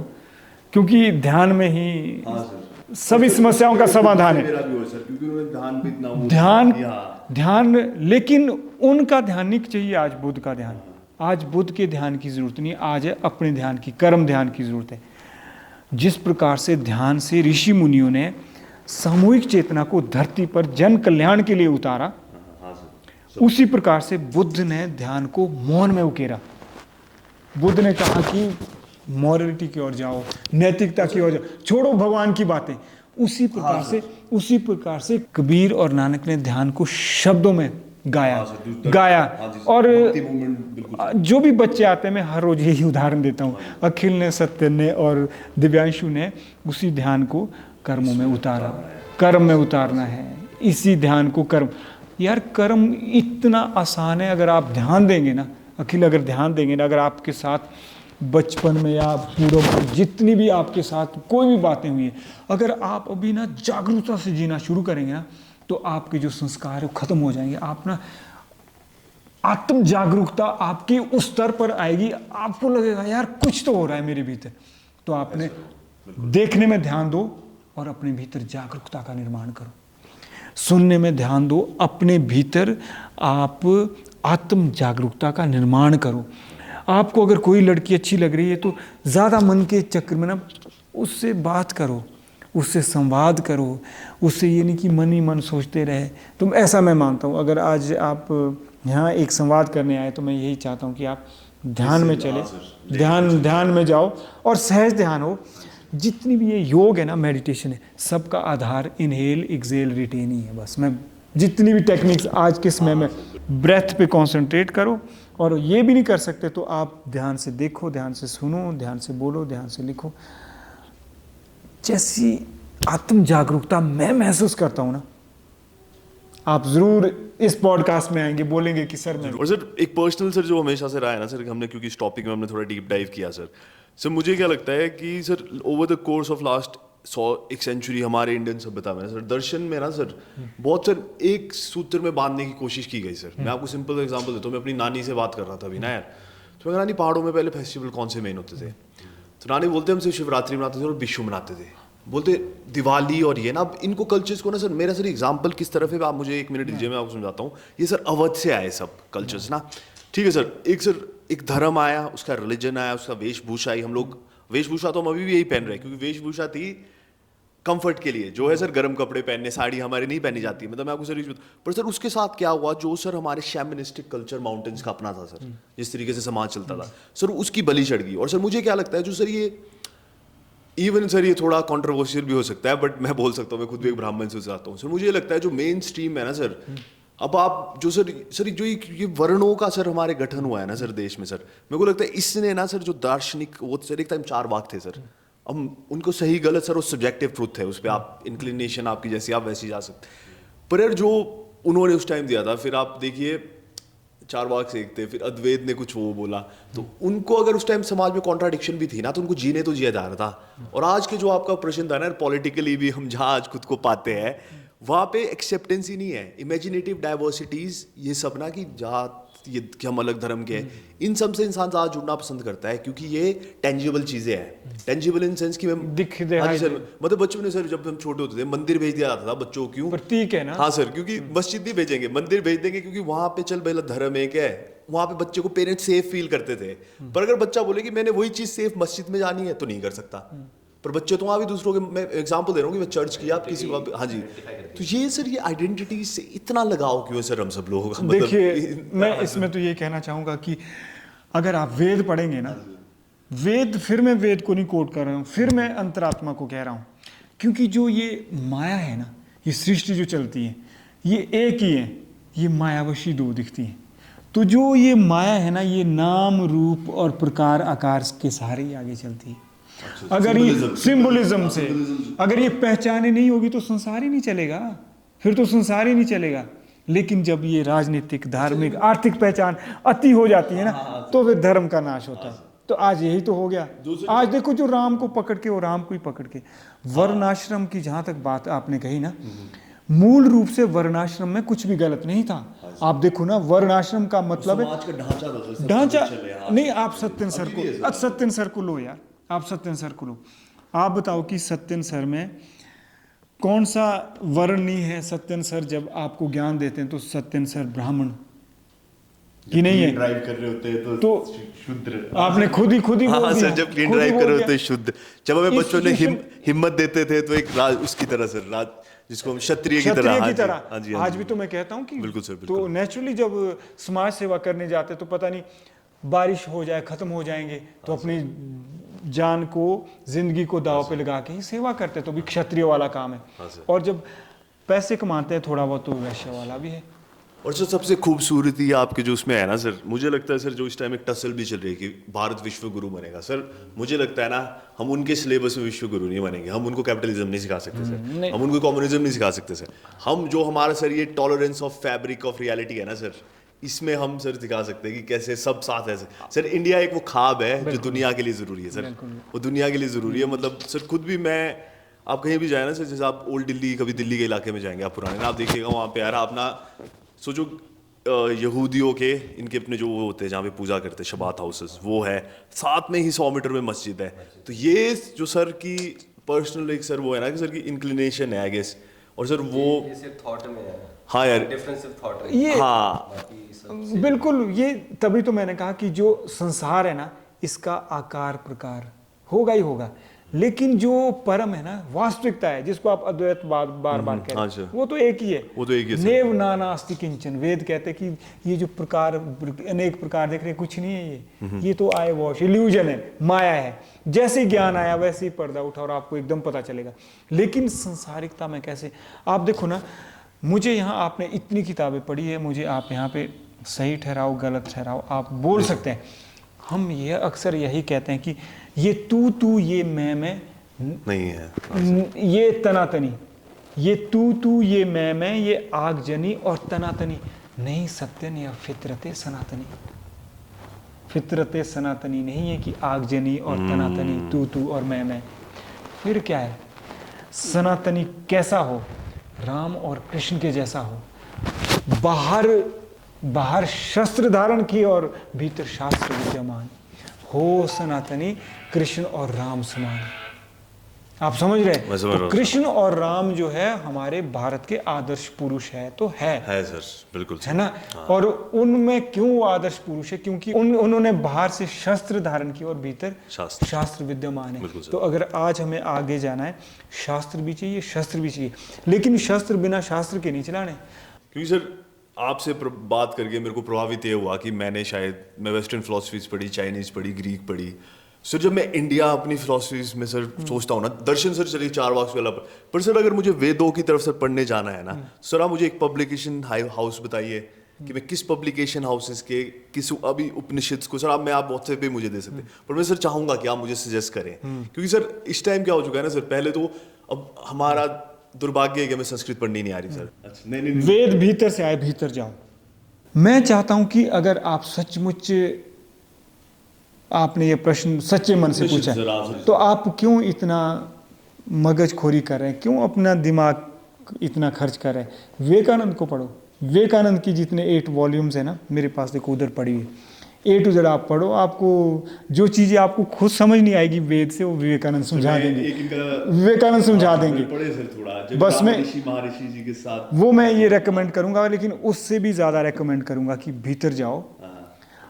क्योंकि ध्यान में ही हाँ सर, सभी समस्याओं का समाधान है। मेरा भी हो सर, क्योंकि उन्होंने ध्यान भी इतना ध्यान हाँ। ध्यान लेकिन उनका ध्यान नहीं चाहिए आज बुद्ध का ध्यान। आज बुद्ध के ध्यान की जरूरत नहीं, आज है अपने ध्यान की, कर्म ध्यान की जरूरत है। जिस प्रकार से ध्यान से ऋषि मुनियों ने सामूहिक चेतना को धरती पर जन कल्याण के लिए उतारा, उसी प्रकार से बुद्ध ने ध्यान को मौन में उकेरा। बुद्ध ने कहा कि मॉरलिटी की ओर जाओ, नैतिकता की ओर जाओ, छोड़ो भगवान की बातें। उसी प्रकार से कबीर और नानक ने ध्यान को शब्दों में गाया। और जो भी बच्चे आते हैं, मैं हर रोज यही उदाहरण देता हूँ, अखिल ने, सत्य ने और दिव्यांशु ने उसी ध्यान को कर्मों में उतारा। कर्म में उतारना है इसी ध्यान को। कर्म, यार कर्म इतना आसान है। अगर आप ध्यान देंगे ना अखिल, अगर ध्यान देंगे ना, अगर आपके साथ बचपन में या पूर्व में जितनी भी आपके साथ कोई भी बातें हुई हैं, अगर आप अभी ना जागरूकता से जीना शुरू करेंगे ना, तो आपके जो संस्कार है वो खत्म हो जाएंगे। आप ना आत्म जागरूकता आपकी उस स्तर पर आएगी, आपको लगेगा यार कुछ तो हो रहा है मेरे भीतर। तो आपने देखने में ध्यान दो और अपने भीतर जागरूकता का निर्माण करो। सुनने में ध्यान दो, अपने भीतर आप आत्म जागरूकता का निर्माण करो। आपको अगर कोई लड़की अच्छी लग रही है तो ज़्यादा मन के चक्कर में ना उससे बात करो, उससे संवाद करो, उससे ये नहीं कि मन ही मन सोचते रहे। तो ऐसा मैं मानता हूँ, अगर आज आप यहाँ एक संवाद करने आए तो मैं यही चाहता हूँ कि आप ध्यान में चले, ध्यान में जाओ और सहज ध्यान हो। जितनी भी ये योग है ना, मेडिटेशन है, सबका आधार इनहेल एक्सहेल रिटेन ही है। बस मैं जितनी भी टेक्निक्स आज के समय में, ब्रेथ पे कंसंट्रेट करो। और ये भी नहीं कर सकते तो आप ध्यान से देखो, ध्यान से सुनो, ध्यान से बोलो, ध्यान से लिखो। जैसी आत्म जागरूकता मैं महसूस करता हूं ना, आप जरूर इस पॉडकास्ट में आएंगे, बोलेंगे कि सर मैं। और सर एक पर्सनल सर जो हमेशा से रहा है ना सर, हमने क्योंकि इस टॉपिक में हमने थोड़ा डीप डाइव किया सर मुझे क्या लगता है कि sir over the course of last 100 century हमारे इंडियन सभ्यता में ना सर, दर्शन में ना सर बहुत सर एक सूत्र में बांधने की कोशिश की गई सर। मैं आपको सिंपल एग्जांपल देता हूँ। मैं अपनी नानी से बात कर रहा था अभी ना यार, तो मैं नानी पहाड़ों में पहले फेस्टिवल कौन से मेन होते थे, तो नानी बोलते हम सिर्फ शिवरात्रि मनाते थे और विशु मनाते थे, बोलते दिवाली और ये ना। अब इनको कल्चर्स को ना सर, मेरा सर एग्जाम्पल किस तरफ है आप मुझे 1 मिनट दीजिए, मैं आपको समझाता हूँ। ये सर अवध से आए सब कल्चर्स ना, ठीक है सर। एक धर्म आया, उसका रिलीजन आया, उसका वेशभूषा आई। हम लोग वेशभूषा तो हम अभी भी यही पहन रहे हैं, क्योंकि वेशभूषा थी कंफर्ट के लिए, जो है सर गर्म कपड़े पहनने, साड़ी हमारी नहीं पहनी जाती। मतलब मैं आपको सर पर सर उसके साथ क्या हुआ, जो सर हमारे शैमनिस्टिक कल्चर माउंटेन्स का अपना था सर, जिस तरीके से समाज चलता था सर, उसकी बलि चढ़ गई। और सर मुझे क्या लगता है, जो सर ये इवन सर ये थोड़ा कंट्रोवर्शियल भी हो सकता है, बट मैं बोल सकता हूँ, मैं खुद भी एक ब्राह्मण से जाता हूँ सर, मुझे लगता है जो मेन स्ट्रीम है ना सर, अब आप जो सर जो ये वर्णों का सर हमारे गठन हुआ है ना सर देश में सर, मेरे को लगता है इसने ना सर जो दार्शनिक, वो सर एक टाइम 4 वाक थे सर, अब उनको सही गलत सर वो सब्जेक्टिव ट्रूथ है, उस पर आप इंक्लिनेशन आपकी जैसी आप वैसी जा सकते, पर यार जो उन्होंने उस टाइम दिया था, फिर आप देखिए 4 वाक से एक थे, फिर अद्वैत ने कुछ वो बोला, तो उनको अगर उस टाइम समाज में कॉन्ट्राडिक्शन भी थी ना, तो उनको जीने तो जिया जा रहा था। और आज के जो आपका प्रश्न था ना, पॉलिटिकली भी हम जहाँ आज खुद को पाते हैं, वहाँ पे एक्सेप्टेंस ही नहीं है, इमेजिनेटिव डाइवर्सिटीज, ये सब ना कि जात, ये कि हम अलग धर्म के हैं, इन सब से इंसान ज़्यादा जुड़ना पसंद करता है, क्योंकि ये टेंजिबल चीज़ें हैं। टेंजिबल इन सेंस कि मैं दिख दे, हाँ सर, मतलब बच्चों ने सर जब हम छोटे होते थे मंदिर भेज दिया जाता था बच्चों को, क्यों, प्रतीक है ना। हाँ सर, क्योंकि मस्जिद नहीं भेजेंगे, मंदिर भेज देंगे, क्योंकि वहाँ पे चल भाई धर्म एक है, वहाँ पे बच्चे को पेरेंट्स सेफ फील करते थे। पर अगर बच्चा बोले कि मैंने वही चीज़ सेफ मस्जिद में जानी है, तो नहीं कर सकता। पर बच्चे तो वहाँ भी दूसरों के, मैं एग्जांपल दे रहा हूँ कि मैं चर्च किया, आप किसी को, हाँ जी, तो ये सर ये आइडेंटिटी से इतना लगाव क्यों है सर हम सब लोगों का? देखिए मैं इसमें तो ये कहना चाहूँगा कि अगर आप वेद पढ़ेंगे ना, वेद, फिर मैं वेद को नहीं कोट कर रहा हूँ, फिर मैं अंतरात्मा को कह रहा हूँ, क्योंकि जो ये माया है ना, ये सृष्टि जो चलती है, ये एक ही है, ये मायावशी 2 दिखती है। तो जो ये माया है ना, ये नाम रूप और प्रकार आकार के सहारे ही आगे चलती है। अगर ये सिंबलिज्म से अगर ये पहचाने नहीं होगी तो संसार ही नहीं चलेगा, फिर तो संसार ही नहीं चलेगा। लेकिन जब ये राजनीतिक, धार्मिक, आर्थिक पहचान अति हो जाती है ना, तो फिर धर्म का नाश होता है। तो आज यही तो हो गया। आज देखो जो राम को पकड़ के, वो राम को ही पकड़ के, वर्णाश्रम की जहां तक बात आपने कही ना, मूल रूप से वर्णाश्रम में कुछ भी गलत नहीं था। आप देखो ना, वर्णाश्रम का मतलब है ढांचा नहीं। आप सत्यन सर को लो यार, आप सत्यन सर को लो, आप बताओ कि सत्यन सर में कौन सा वर्ण नहीं है। सत्यन सर जब आपको ज्ञान देते हैं तो सत्यन सर ब्राह्मण कि नहीं है? ड्राइव कर रहे होते हैं तो शूद्र। आपने खुद ही बोल हाँ दिया। सर, जब क्लीन खुद ही ड्राइव बोल कर रहे दिया। होते हैं शुद्ध। जब हमें बच्चों ने Institution- हिम्मत देते थे तो एक राज उसकी तरह सर, राज जिसको हम क्षत्रिय की तरह। क्षत्रिय हाँ की जी, तरह हाँ जी, हाँ आज जी। भी तो मैं कहता हूँ कि बिल्कुल सर, तो बिल्कुल। नेचुरली जब समाज सेवा करने जाते तो पता नहीं बारिश हो जाए, खत्म हो जाएंगे, तो अपनी जान को, जिंदगी को दांव पे लगा के ही सेवा करते, तो भी क्षत्रिय वाला काम है। हाँ सर। और जब पैसे कमाते हैं थोड़ा बहुत तो वैश्य वाला भी है। और सर सबसे खूबसूरती आपके जो उसमें है ना सर, मुझे लगता है सर जो इस टाइम एक टसल भी चल रही है कि भारत विश्व गुरु बनेगा सर, मुझे लगता है ना हम उनके सिलेबस में विश्व गुरु नहीं बनेंगे। हम उनको कैपिटलिज्म नहीं सिखा सकते सर, हम उनको कम्युनिज्म नहीं सिखा सकते सर। हम जो हमारा सर ये tolerance of fabric of reality है ना सर, इसमें हम सर दिखा सकते हैं कि कैसे सब साथ है सर। इंडिया एक वो ख्वाब है जो दुनिया के लिए ज़रूरी है सर, वो दुनिया के लिए ज़रूरी है। मतलब सर खुद भी मैं, आप कहीं भी जाए ना सर, जैसे आप ओल्ड दिल्ली, कभी दिल्ली के इलाके में जाएंगे आप पुराने ना, आप देखिएगा वहाँ पे यार अपना सोचो यहूदियों के इनके अपने जो वो होते हैं जहाँ पे पूजा करते हैं शबात हाउसेस, वो है साथ में ही 100 मीटर में मस्जिद है। तो ये जो सर की पर्सनल एक सर वो है ना कि सर की इंक्लिनेशन है आई गेस, और सर वो ये सिर्फ थॉट में है। हाँ यार डिफरेंसिव थॉट है ये हाँ बाकी सब। बिल्कुल, ये तभी तो मैंने कहा कि जो संसार है ना, इसका आकार प्रकार होगा ही होगा, लेकिन जो परम है ना, वास्तविकता है, जिसको आप अद्वैत बार बार कह हाँ रहे सर। हैं, वो तो एक ही है। वो तो एक ही है सर। नेव नानास्ति किंचन। वेद कहते हैं कि ये जो प्रकार, अनेक प्रकार देख रहे हैं, कुछ नहीं है ये तो आए वॉश, इल्यूजन है, माया है। जैसे ज्ञान आया वैसे ही पर्दा उठा और आपको एकदम पता चलेगा। लेकिन संसारिकता में कैसे, आप देखो ना, मुझे यहाँ आपने इतनी किताबें पढ़ी है, मुझे आप यहाँ पे सही ठहराओ गलत ठहराओ आप बोल सकते हैं। हम ये अक्सर यही कहते हैं कि ये तू ये मैं नहीं है, ये तनातनी, ये तू ये मैं, ये आगजनी और तनातनी नहीं, सत्य नहीं, फितरते सनातनी। फितरते सनातनी नहीं है कि आगजनी और तनातनी, तू और मैं। फिर क्या है? सनातनी कैसा हो? राम और कृष्ण के जैसा हो, बाहर शस्त्र धारण की और भीतर शास्त्र विद्यमान हो। सनातनी कृष्ण और राम समान। आप समझ रहे हैं? तो कृष्ण और राम जो है हमारे भारत के आदर्श पुरुष है, तो है सर, बिल्कुल है ना। हाँ। और उनमें क्यों वो आदर्श पुरुष है? क्योंकि उन्होंने बाहर से शस्त्र धारण की और भीतर शास्त्र विद्यमान है। तो अगर आज हमें आगे जाना है, शास्त्र भी चाहिए, शस्त्र भी चाहिए, लेकिन शस्त्र बिना शास्त्र के नहीं चलाने। क्योंकि सर आपसे बात करके मेरे को प्रभावित ये हुआ कि मैं वेस्टर्न फिलोसफीज पढ़ी, चाइनीज पढ़ी, ग्रीक पढ़ी। सर जब मैं इंडिया अपनी फिलोसफीज में सर सोचता हूँ ना, दर्शन सर चलिए 4 वाक्स वाला, पर सर अगर मुझे वेदों की तरफ से पढ़ने जाना है ना सर, आप मुझे एक पब्लिकेशन हाउस बताइए कि मैं किस पब्लिकेशन हाउसेस के किस अभी उपनिषद को सर आप व्हाट्सएप पे मुझे दे सकते हैं, पर मैं सर चाहूंगा कि आप मुझे सजेस्ट करें। क्योंकि सर इस टाइम क्या हो चुका है ना सर, पहले तो अब हमारा दुर्भाग्य है कि हमें संस्कृत पढ़नी नहीं आ रही सर। अच्छा नहीं, वेद भीतर से आए, भीतर जाओ। मैं चाहता हूं कि अगर आप सचमुच आपने ये प्रश्न सच्चे मन से पूछा तो आप क्यों इतना मगजखोरी कर रहे हैं, क्यों अपना दिमाग इतना खर्च कर रहे हैं? विवेकानंद को पढ़ो। विवेकानंद की जितने 8 वॉल्यूम्स है ना, मेरे पास देखो उधर पड़ी हुई, A to Z आप पढ़ो। आपको जो चीज़ें आपको खुद समझ नहीं आएगी वेद से, वो विवेकानंद समझा देंगे, विवेकानंद समझा देंगे। बस मैं महर्षि जी के साथ वो मैं ये रेकमेंड करूंगा, लेकिन उससे भी ज़्यादा रेकमेंड करूंगा कि भीतर जाओ।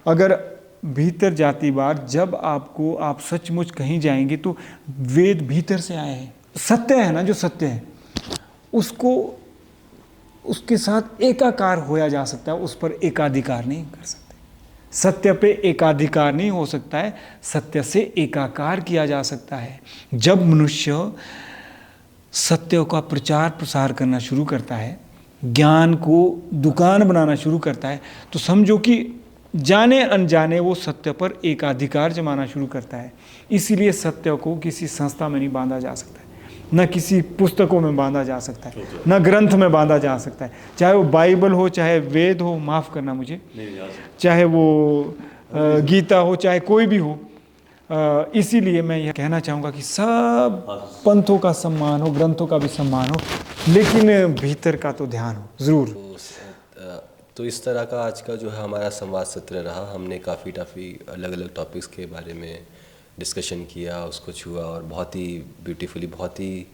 अगर भीतर जाती बार जब आप सचमुच कहीं जाएंगे तो वेद भीतर से आए हैं। सत्य है ना, जो सत्य है उसको उसके साथ एकाकार होया जा सकता है, उस पर एकाधिकार नहीं कर सकते। सत्य पे एकाधिकार नहीं हो सकता है, सत्य से एकाकार किया जा सकता है। जब मनुष्य सत्य का प्रचार प्रसार करना शुरू करता है, ज्ञान को दुकान बनाना शुरू करता है, तो समझो कि जाने अनजाने वो सत्य पर एकाधिकार जमाना शुरू करता है। इसीलिए सत्य को किसी संस्था में नहीं बांधा जा सकता है, न किसी पुस्तकों में बांधा जा सकता है, न ग्रंथ में बांधा जा सकता है, चाहे वो बाइबल हो, चाहे वेद हो, माफ़ करना मुझे, चाहे वो गीता हो, चाहे कोई भी हो। इसीलिए मैं यह कहना चाहूँगा कि सब पंथों का सम्मान हो, ग्रंथों का भी सम्मान हो, लेकिन भीतर का तो ध्यान हो ज़रूर। तो इस तरह का आज का जो है हमारा संवाद सत्र रहा। हमने काफ़ी अलग अलग टॉपिक्स के बारे में डिस्कशन किया, उसको छुआ और बहुत ही ब्यूटीफुली, बहुत ही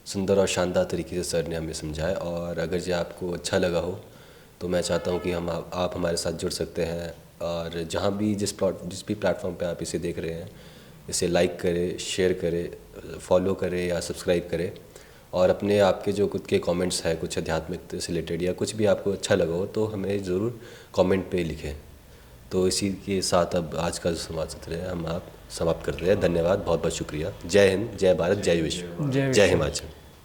सुंदर और शानदार तरीके से सर ने हमें समझाया। और अगर जो आपको अच्छा लगा हो तो मैं चाहता हूँ कि आप हमारे साथ जुड़ सकते हैं, और जहाँ भी जिस भी प्लेटफॉर्म पे आप इसे देख रहे हैं, इसे लाइक करें, शेयर करें, फॉलो करें या सब्सक्राइब करें, और अपने आपके जो खुद के कमेंट्स हैं कुछ आध्यात्मिक से रिलेटेड या कुछ भी आपको अच्छा लगा हो तो हमें ज़रूर कमेंट पे लिखें। तो इसी के साथ अब आज का जो संवाद सत्र है हम आप समाप्त करते हैं। धन्यवाद, बहुत बहुत शुक्रिया। जय हिंद, जय भारत, जय विश्व, जय हिमाचल।